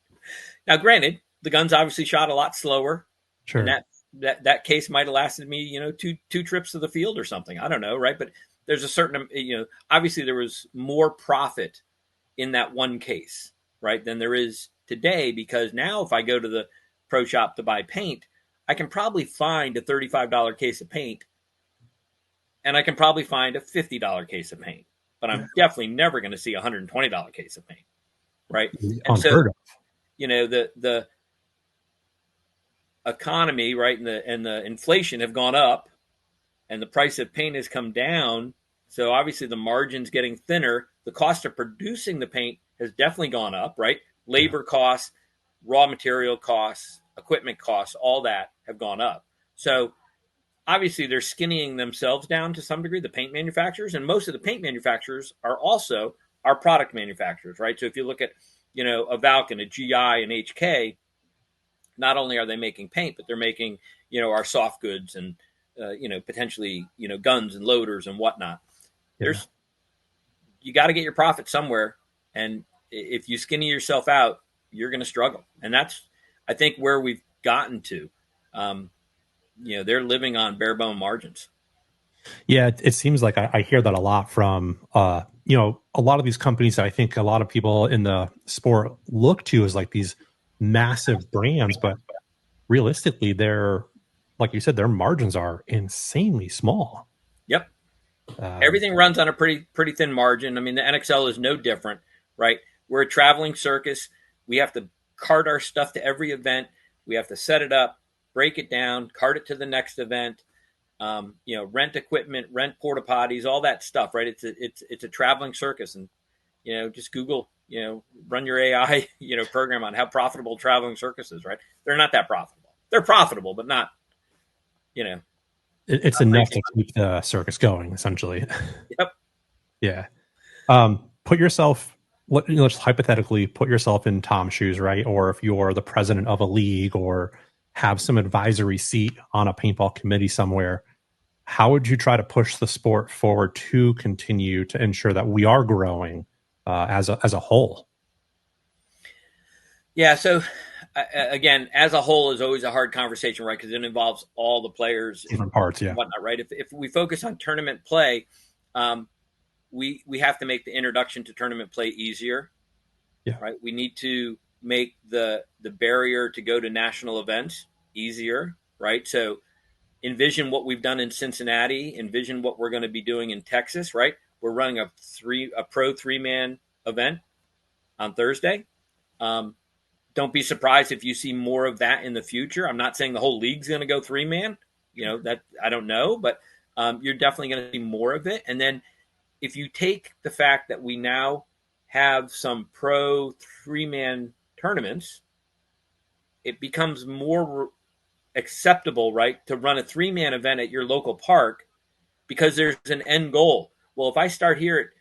S1: Now, granted, the guns obviously shot a lot slower.
S2: Sure.
S1: And that case might have lasted me, two trips to the field or something. I don't know, right? But there's a certain, obviously there was more profit in that one case, right, than there is today, because now if I go to the pro shop to buy paint, I can probably find a $35 case of paint, and I can probably find a $50 case of paint, but I'm definitely never going to see a $120 case of paint, right? And so, the economy, right, and the inflation have gone up, and the price of paint has come down. So obviously the margin's getting thinner. The cost of producing the paint has definitely gone up, right? Labor costs, raw material costs, equipment costs, all that have gone up. So obviously they're skinnying themselves down to some degree, the paint manufacturers, and most of the paint manufacturers are also our product manufacturers, right? So if you look at, a Valken, a GI, an HK, not only are they making paint, but they're making, our soft goods and, potentially, guns and loaders and whatnot. You got to get your profit somewhere. And if you skinny yourself out, you're going to struggle. And that's, I think, where we've gotten to. They're living on bare bone margins.
S2: Yeah, it seems like I hear that a lot from, a lot of these companies that I think a lot of people in the sport look to as like these massive brands, but realistically, they're, like you said, their margins are insanely small.
S1: Yep. Everything runs on a pretty thin margin. I mean, the NXL is no different, right? We're a traveling circus. We have to cart our stuff to every event. We have to set it up, break it down, cart it to the next event. Rent equipment, rent porta potties, all that stuff, right? It's a traveling circus, and just Google, run your AI, program on how profitable traveling circus is, right? They're not that profitable. They're profitable, but not,
S2: It's enough to keep the circus going, essentially.
S1: Yep.
S2: Yeah. Put yourself, just hypothetically put yourself in Tom's shoes, right? Or if you're the president of a league, or have some advisory seat on a paintball committee somewhere, how would you try to push the sport forward to continue to ensure that we are growing as a whole?
S1: Yeah. So again, as a whole is always a hard conversation, right? Because it involves all the players,
S2: different parts,
S1: and whatnot, right? If we focus on tournament play, we have to make the introduction to tournament play easier.
S2: Yeah.
S1: Right. We need to make the barrier to go to national events easier. Right. So envision what we've done in Cincinnati, envision what we're going to be doing in Texas, right? We're running a pro 3-man event on Thursday. Don't be surprised if you see more of that in the future. I'm not saying the whole league's going to go 3-man, that I don't know, but you're definitely going to see more of it. And then if you take the fact that we now have some pro 3-man tournaments, it becomes more acceptable, right, to run a 3-man event at your local park because there's an end goal. Well, if I start here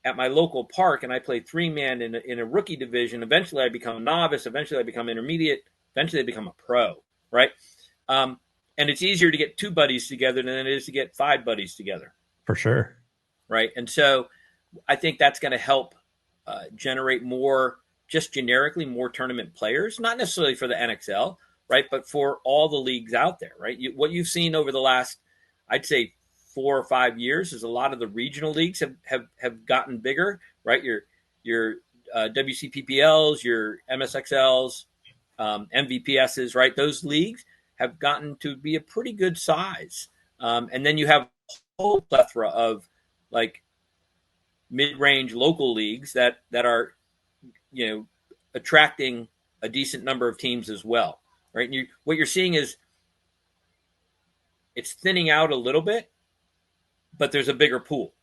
S1: at my local park and I play 3-man in a rookie division, eventually I become a novice, eventually I become intermediate, eventually I become a pro, right? And it's easier to get 2 buddies together than it is to get 5 buddies together.
S2: For sure.
S1: Right. And so I think that's going to help generate more, just generically more tournament players, not necessarily for the NXL, right, but for all the leagues out there, right? What you've seen over the last, I'd say, 4 or 5 years is a lot of the regional leagues have gotten bigger, right? Your WCPPLs, your MSXLs, MVPSs, right? Those leagues have gotten to be a pretty good size. And then you have a whole plethora of like mid-range local leagues that are, attracting a decent number of teams as well, right? And what you're seeing is it's thinning out a little bit, but there's a bigger pool.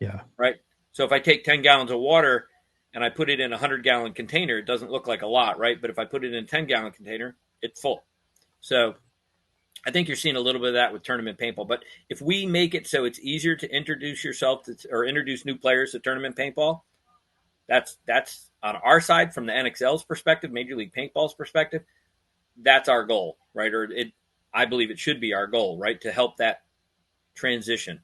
S2: Yeah.
S1: Right. So if I take 10 gallons of water and I put it in a 100-gallon container, it doesn't look like a lot, right? But if I put it in a 10-gallon container, it's full. So I think you're seeing a little bit of that with tournament paintball. But if we make it so it's easier to introduce yourself or introduce new players to tournament paintball, that's on our side from the NXL's perspective, Major League Paintball's perspective. That's our goal, right? Or I believe it should be our goal, right? To help that transition.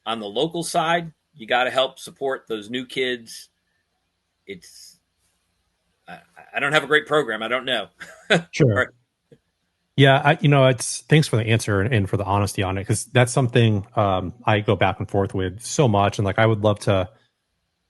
S1: On the local side, you got to help support those new kids. I don't have a great program. I don't know.
S2: Sure.
S1: Right.
S2: Yeah, it's thanks for the answer and for the honesty on it, because that's something I go back and forth with so much, and like I would love to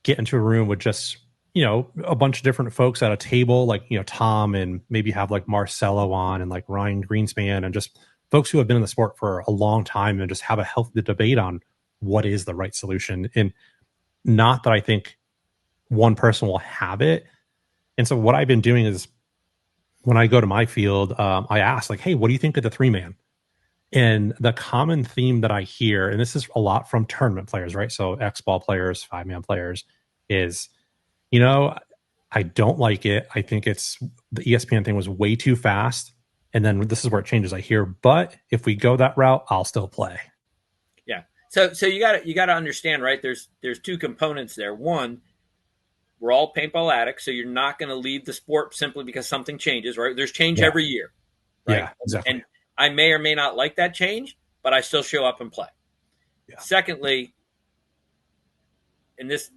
S2: get into a room with just a bunch of different folks at a table, like Tom, and maybe have like Marcelo on and like Ryan Greenspan and just folks who have been in the sport for a long time and just have a healthy debate on what is the right solution. And not that I think one person will have it. And so what I've been doing is when I go to my field, I ask like, hey, what do you think of the 3-man? And the common theme that I hear, and this is a lot from tournament players, right? So X-ball players, 5-man players, is, I don't like it. I think the ESPN thing was way too fast. And then this is where it changes, I hear, but if we go that route, I'll still play. Yeah.
S1: So you got to understand, right? There's 2 components there. One, we're all paintball addicts, so you're not going to leave the sport simply because something changes, right? There's change every year, right?
S2: Yeah, exactly.
S1: And I may or may not like that change, but I still show up and play. Yeah. Secondly, and this,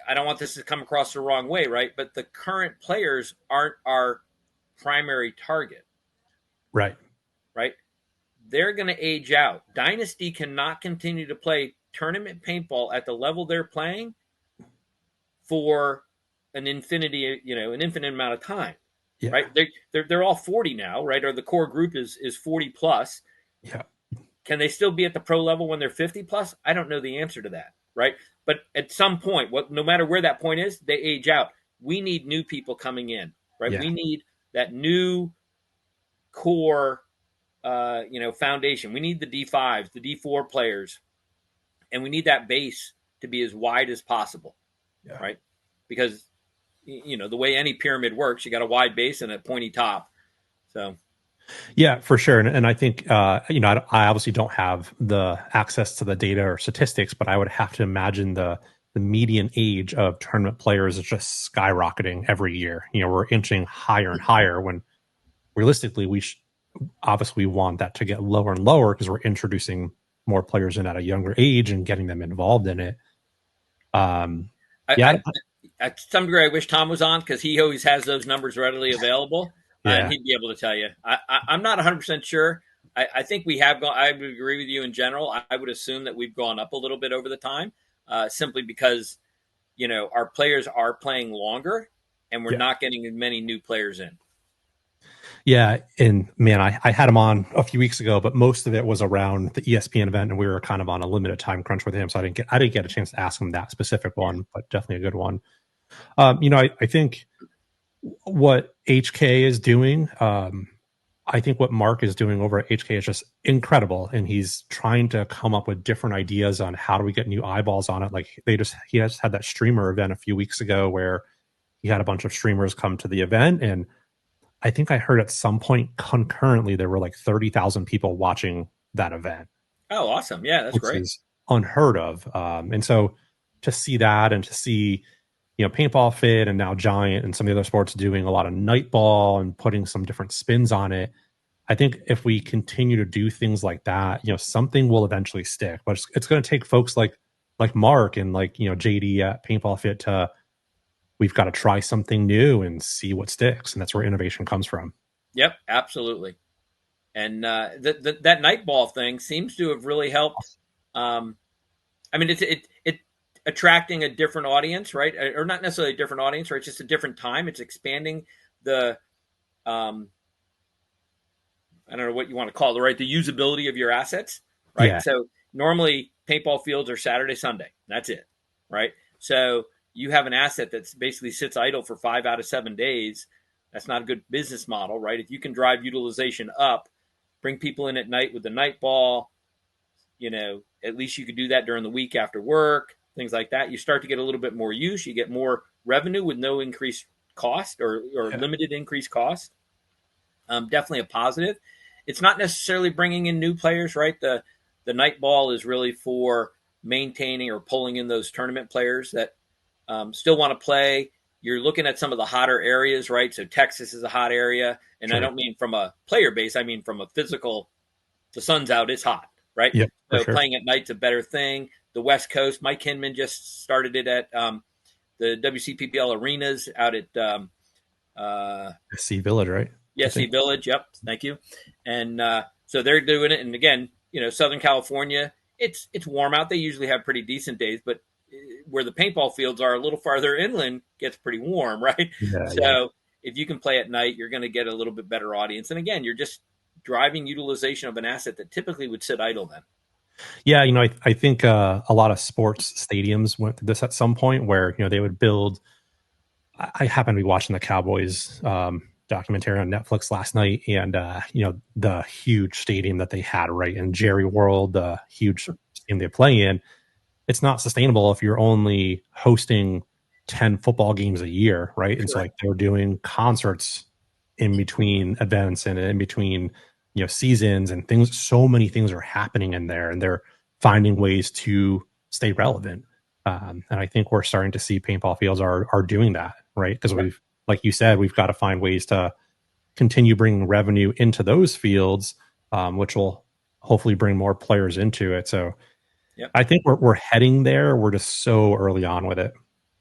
S1: I don't want this to come across the wrong way, right? But the current players aren't our primary target.
S2: Right.
S1: Right. They're going to age out. Dynasty cannot continue to play tournament paintball at the level they're playing for an infinite amount of time. Yeah. Right. They're all 40 now, right? Or the core group is 40 plus.
S2: Yeah.
S1: Can they still be at the pro level when they're 50 plus? I don't know the answer to that. Right. But at some point, no matter where that point is, they age out. We need new people coming in, right? Yeah. We need that new core, foundation. We need the D5s, the D4 players, and we need that base to be as wide as possible, right? Because, the way any pyramid works, you got a wide base and a pointy top. So,
S2: yeah, for sure. And I think, I obviously don't have the access to the data or statistics, but I would have to imagine the median age of tournament players is just skyrocketing every year. We're inching higher and higher when realistically, obviously we want that to get lower and lower because we're introducing more players in at a younger age and getting them involved in it.
S1: At some degree, I wish Tom was on because he always has those numbers readily available, and he'd be able to tell you. I'm not 100% sure. I think we have gone. I would agree with you in general. I would assume that we've gone up a little bit over the time, simply because our players are playing longer, and we're not getting as many new players in.
S2: Yeah, and man, I had him on a few weeks ago, but most of it was around the ESPN event, and we were kind of on a limited time crunch with him, so I didn't get a chance to ask him that specific one, but definitely a good one. I think what HK is doing, I think what Mark is doing over at HK is just incredible, and he's trying to come up with different ideas on how do we get new eyeballs on it. Like he just had that streamer event a few weeks ago where he had a bunch of streamers come to the event, and I think I heard at some point concurrently there were like 30,000 people watching that event.
S1: Oh, awesome. Yeah, that's great.
S2: Is unheard of. And so to see that and to see, Paintball Fit and now Giant and some of the other sports doing a lot of nightball and putting some different spins on it, I think if we continue to do things like that, something will eventually stick. But it's going to take folks like Mark and JD at Paintball Fit we've got to try something new and see what sticks. And that's where innovation comes from.
S1: Yep, absolutely. And that nightball thing seems to have really helped. It's attracting a different audience, right? Or not necessarily a different audience, right? It's just a different time. It's expanding the, I don't know what you want to call it, right? The usability of your assets, right? Yeah. So normally paintball fields are Saturday, Sunday. That's it, right? So you have an asset that basically sits idle for 5 out of 7 days. That's not a good business model, right? If you can drive utilization up, bring people in at night with the night ball, at least you could do that during the week after work, things like that. You start to get a little bit more use. You get more revenue with no increased cost or limited increased cost. Definitely a positive. It's not necessarily bringing in new players, right? The night ball is really for maintaining or pulling in those tournament players that still want to play. You're looking at some of the hotter areas, right? So Texas is a hot area. And sure. I don't mean from a player base. I mean from a physical, the sun's out, it's hot, right?
S2: Yep,
S1: so
S2: sure.
S1: Playing at night's a better thing. The West Coast, Mike Hinman just started it at the WCPPL arenas out at
S2: Sea Village, right?
S1: Yeah, Sea Village. Yep. Thank you. And so they're doing it. And again, Southern California, it's warm out. They usually have pretty decent days, but where the paintball fields are a little farther inland gets pretty warm, right?
S2: Yeah,
S1: so if you can play at night, you're going to get a little bit better audience. And again, you're just driving utilization of an asset that typically would sit idle then.
S2: Yeah, I think a lot of sports stadiums went through this at some point where, they would build. I happened to be watching the Cowboys documentary on Netflix last night, and the huge stadium that they had right in Jerry World, the huge stadium they play in. It's not sustainable if you're only hosting 10 football games a year, right? And so they're doing concerts in between events and in between, seasons and things. So many things are happening in there, and they're finding ways to stay relevant. And I think we're starting to see paintball fields are doing that, right? Because we've, like you said, we've got to find ways to continue bringing revenue into those fields, which will hopefully bring more players into it. So yep. I think we're heading there. We're just so early on with it.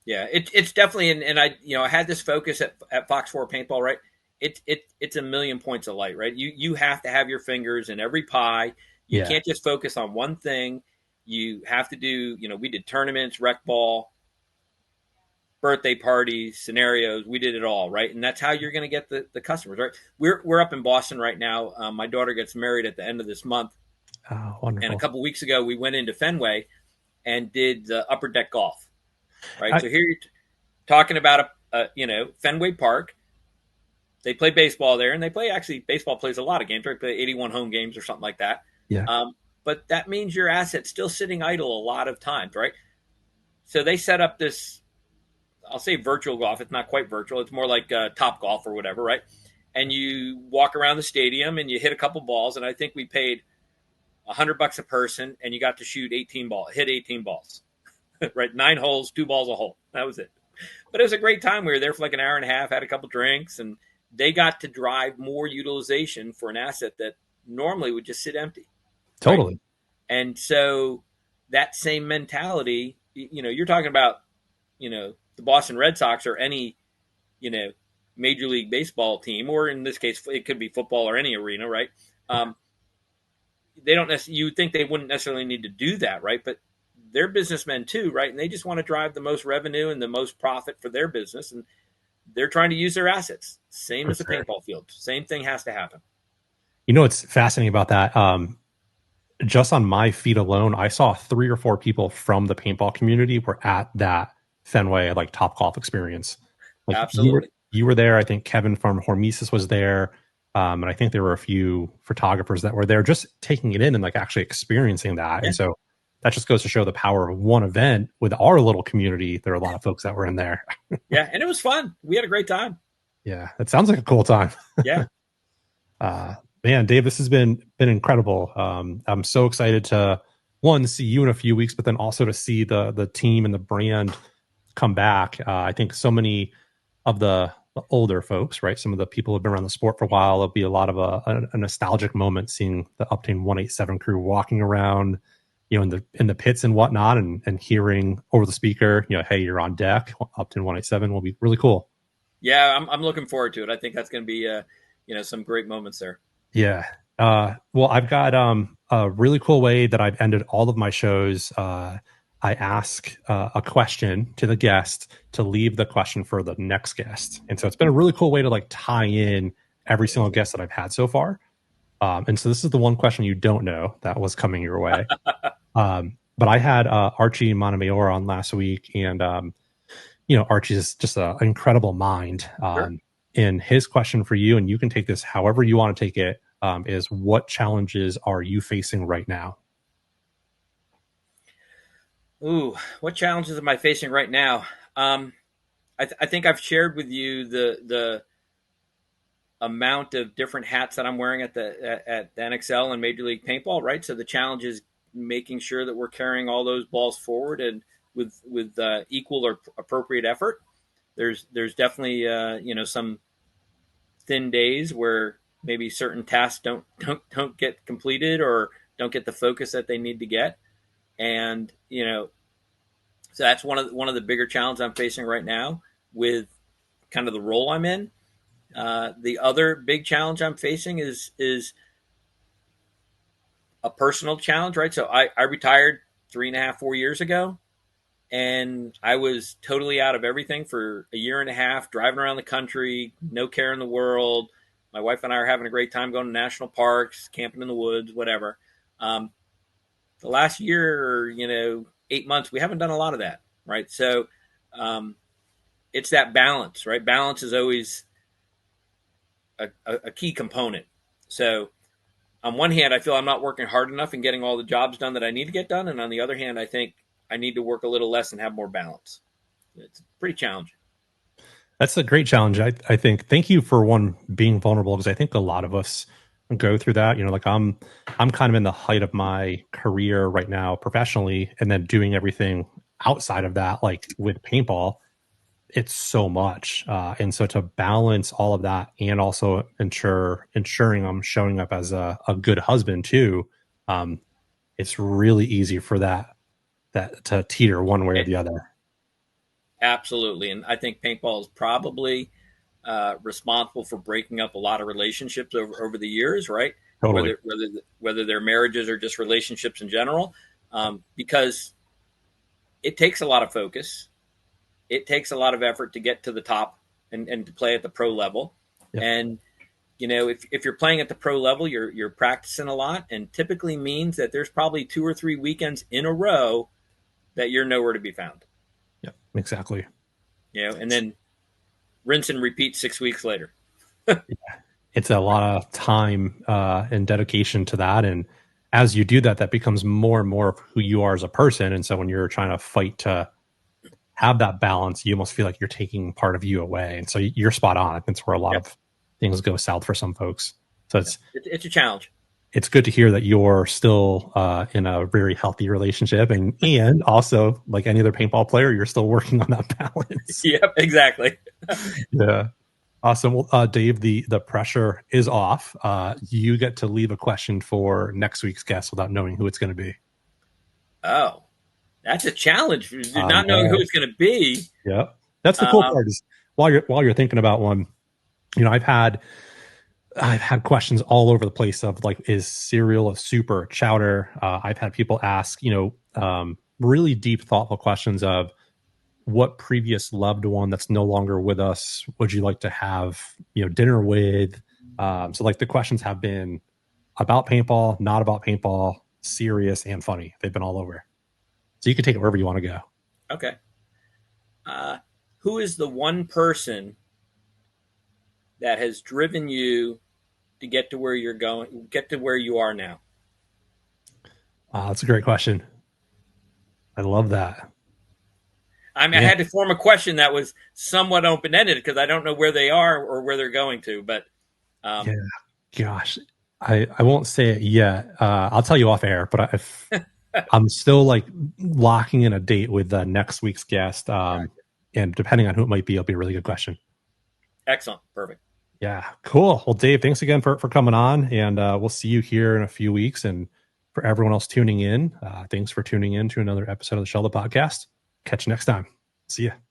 S1: Yeah, it's definitely, and I had this focus at Fox 4 Paintball, right? It's a million points of light, right? You have to have your fingers in every pie. You can't just focus on one thing. You have to do, we did tournaments, rec ball, birthday parties, scenarios. We did it all, right? And that's how you're going to get the customers, right? We're up in Boston right now. My daughter gets married at the end of this month.
S2: Oh, wonderful.
S1: And a couple of weeks ago, we went into Fenway and did the upper deck golf, right? So here you're talking about Fenway Park. They play baseball there, and baseball plays a lot of games, right? They play 81 home games or something like that.
S2: Yeah.
S1: But that means your asset's still sitting idle a lot of times, right? So they set up this, I'll say virtual golf. It's not quite virtual. It's more like Top Golf or whatever, right? And you walk around the stadium and you hit a couple balls, and I think we paid $100 a person, and you got to hit 18 balls, right? 9 holes, 2 balls a hole. That was it. But it was a great time. We were there for like an hour and a half, had a couple drinks, and they got to drive more utilization for an asset that normally would just sit empty.
S2: Totally.
S1: Right? And so that same mentality, you're talking about, the Boston Red Sox or any, Major League Baseball team, or in this case, it could be football or any arena, right? They don't necessarily, you think they wouldn't necessarily need to do that, right? But they're businessmen too, right? And they just want to drive the most revenue and the most profit for their business. And they're trying to use their assets. Same as the paintball field. Same thing has to happen.
S2: What's fascinating about that? Just on my feed alone, I saw 3 or 4 people from the paintball community were at that Fenway Top Golf experience.
S1: Absolutely.
S2: You were there. I think Kevin from Hormesis was there. And I think there were a few photographers that were there just taking it in and actually experiencing that. Yeah. And so that just goes to show the power of one event with our little community. There are a lot of folks that were in there.
S1: Yeah. And it was fun. We had a great time.
S2: Yeah. It sounds like a cool time.
S1: Yeah.
S2: Man, Dave, this has been incredible. I'm so excited to, one, see you in a few weeks, but then also to see the team and the brand come back. I think so many of the older folks, right? Some of the people who have been around the sport for a while, it'll be a lot of a nostalgic moment seeing the Upton 187 crew walking around, in the pits and whatnot, and hearing over the speaker, hey, you're on deck. Upton 187 will be really cool.
S1: Yeah, I'm looking forward to it. I think that's going to be some great moments there.
S2: Yeah. Well, I've got a really cool way that I've ended all of my shows. I ask a question to the guest to leave the question for the next guest. And so it's been a really cool way to tie in every single guest that I've had so far. And so this is the one question you don't know that was coming your way. But I had Archie Montemayor on last week, and Archie is just an incredible mind.
S1: Sure.
S2: And his question for you, and you can take this however you want to take it, is what challenges are you facing right now?
S1: Ooh, what challenges am I facing right now? I think I've shared with you the amount of different hats that I'm wearing at the NXL and Major League Paintball, right? So the challenge is making sure that we're carrying all those balls forward and with equal or appropriate effort. There's definitely some thin days where maybe certain tasks don't get completed or don't get the focus that they need to get, and so that's one of the bigger challenges I'm facing right now with kind of the role I'm in. The other big challenge I'm facing is a personal challenge, right? So I retired 3.5-4 years ago. And I was totally out of everything for a year and a half, driving around the country, no care in the world. My wife and I are having a great time going to national parks, camping in the woods, whatever. The last year, 8 months, we haven't done a lot of that, right? So it's that balance, right? Balance is always a key component. So on one hand, I feel I'm not working hard enough and getting all the jobs done that I need to get done. And on the other hand, I think I need to work a little less and have more balance. It's pretty challenging.
S2: That's a great challenge. I think. Thank you for being vulnerable, because I think a lot of us go through that. I'm kind of in the height of my career right now professionally, and then doing everything outside of that, with paintball, it's so much. And so to balance all of that and also ensuring I'm showing up as a good husband too, it's really easy for that to teeter one way or the other.
S1: Absolutely. And I think paintball is probably responsible for breaking up a lot of relationships over the years, right?
S2: Totally.
S1: Whether they're marriages or just relationships in general, because it takes a lot of focus. It takes a lot of effort to get to the top and to play at the pro level. Yep. And, if you're playing at the pro level, you're practicing a lot, and typically means that there's probably 2 or 3 weekends in a row that you're nowhere to be found.
S2: Yeah, exactly.
S1: And then rinse and repeat 6 weeks later.
S2: Yeah. It's a lot of time and dedication to that. And as you do that becomes more and more of who you are as a person. And so when you're trying to fight to have that balance, you almost feel like you're taking part of you away. And so you're spot on. That's where a lot of things go south for some folks. So
S1: it's a challenge.
S2: It's good to hear that you're still in a very healthy relationship, and also, like any other paintball player, you're still working on that balance.
S1: Yep, exactly.
S2: Yeah. Awesome. Well, Dave, the pressure is off. You get to leave a question for next week's guest without knowing who it's going to be.
S1: Oh, that's a challenge. Not knowing who it's going to be.
S2: Yeah, that's the cool part. Is while you're thinking about one, I've had questions all over the place of like, is cereal a super chowder? I've had people ask, really deep, thoughtful questions of what previous loved one that's no longer with us would you like to have, dinner with? So like the questions have been about paintball, not about paintball, serious and funny. They've been all over. So you can take it wherever you want to go.
S1: Okay. Who is the one person that has driven you to get to where you're going, get to where you are now?
S2: That's a great question. I love that.
S1: I had to form a question that was somewhat open-ended because I don't know where they are or where they're going to, but
S2: gosh, I won't say it yet. I'll tell you off air, but I'm still like locking in a date with next week's guest. And depending on who it might be, it'll be a really good question.
S1: Excellent. Perfect.
S2: Yeah, cool. Well, Dave, thanks again for coming on, and we'll see you here in a few weeks. And for everyone else tuning in, thanks for tuning in to another episode of the Shellda Podcast. Catch you next time. See ya.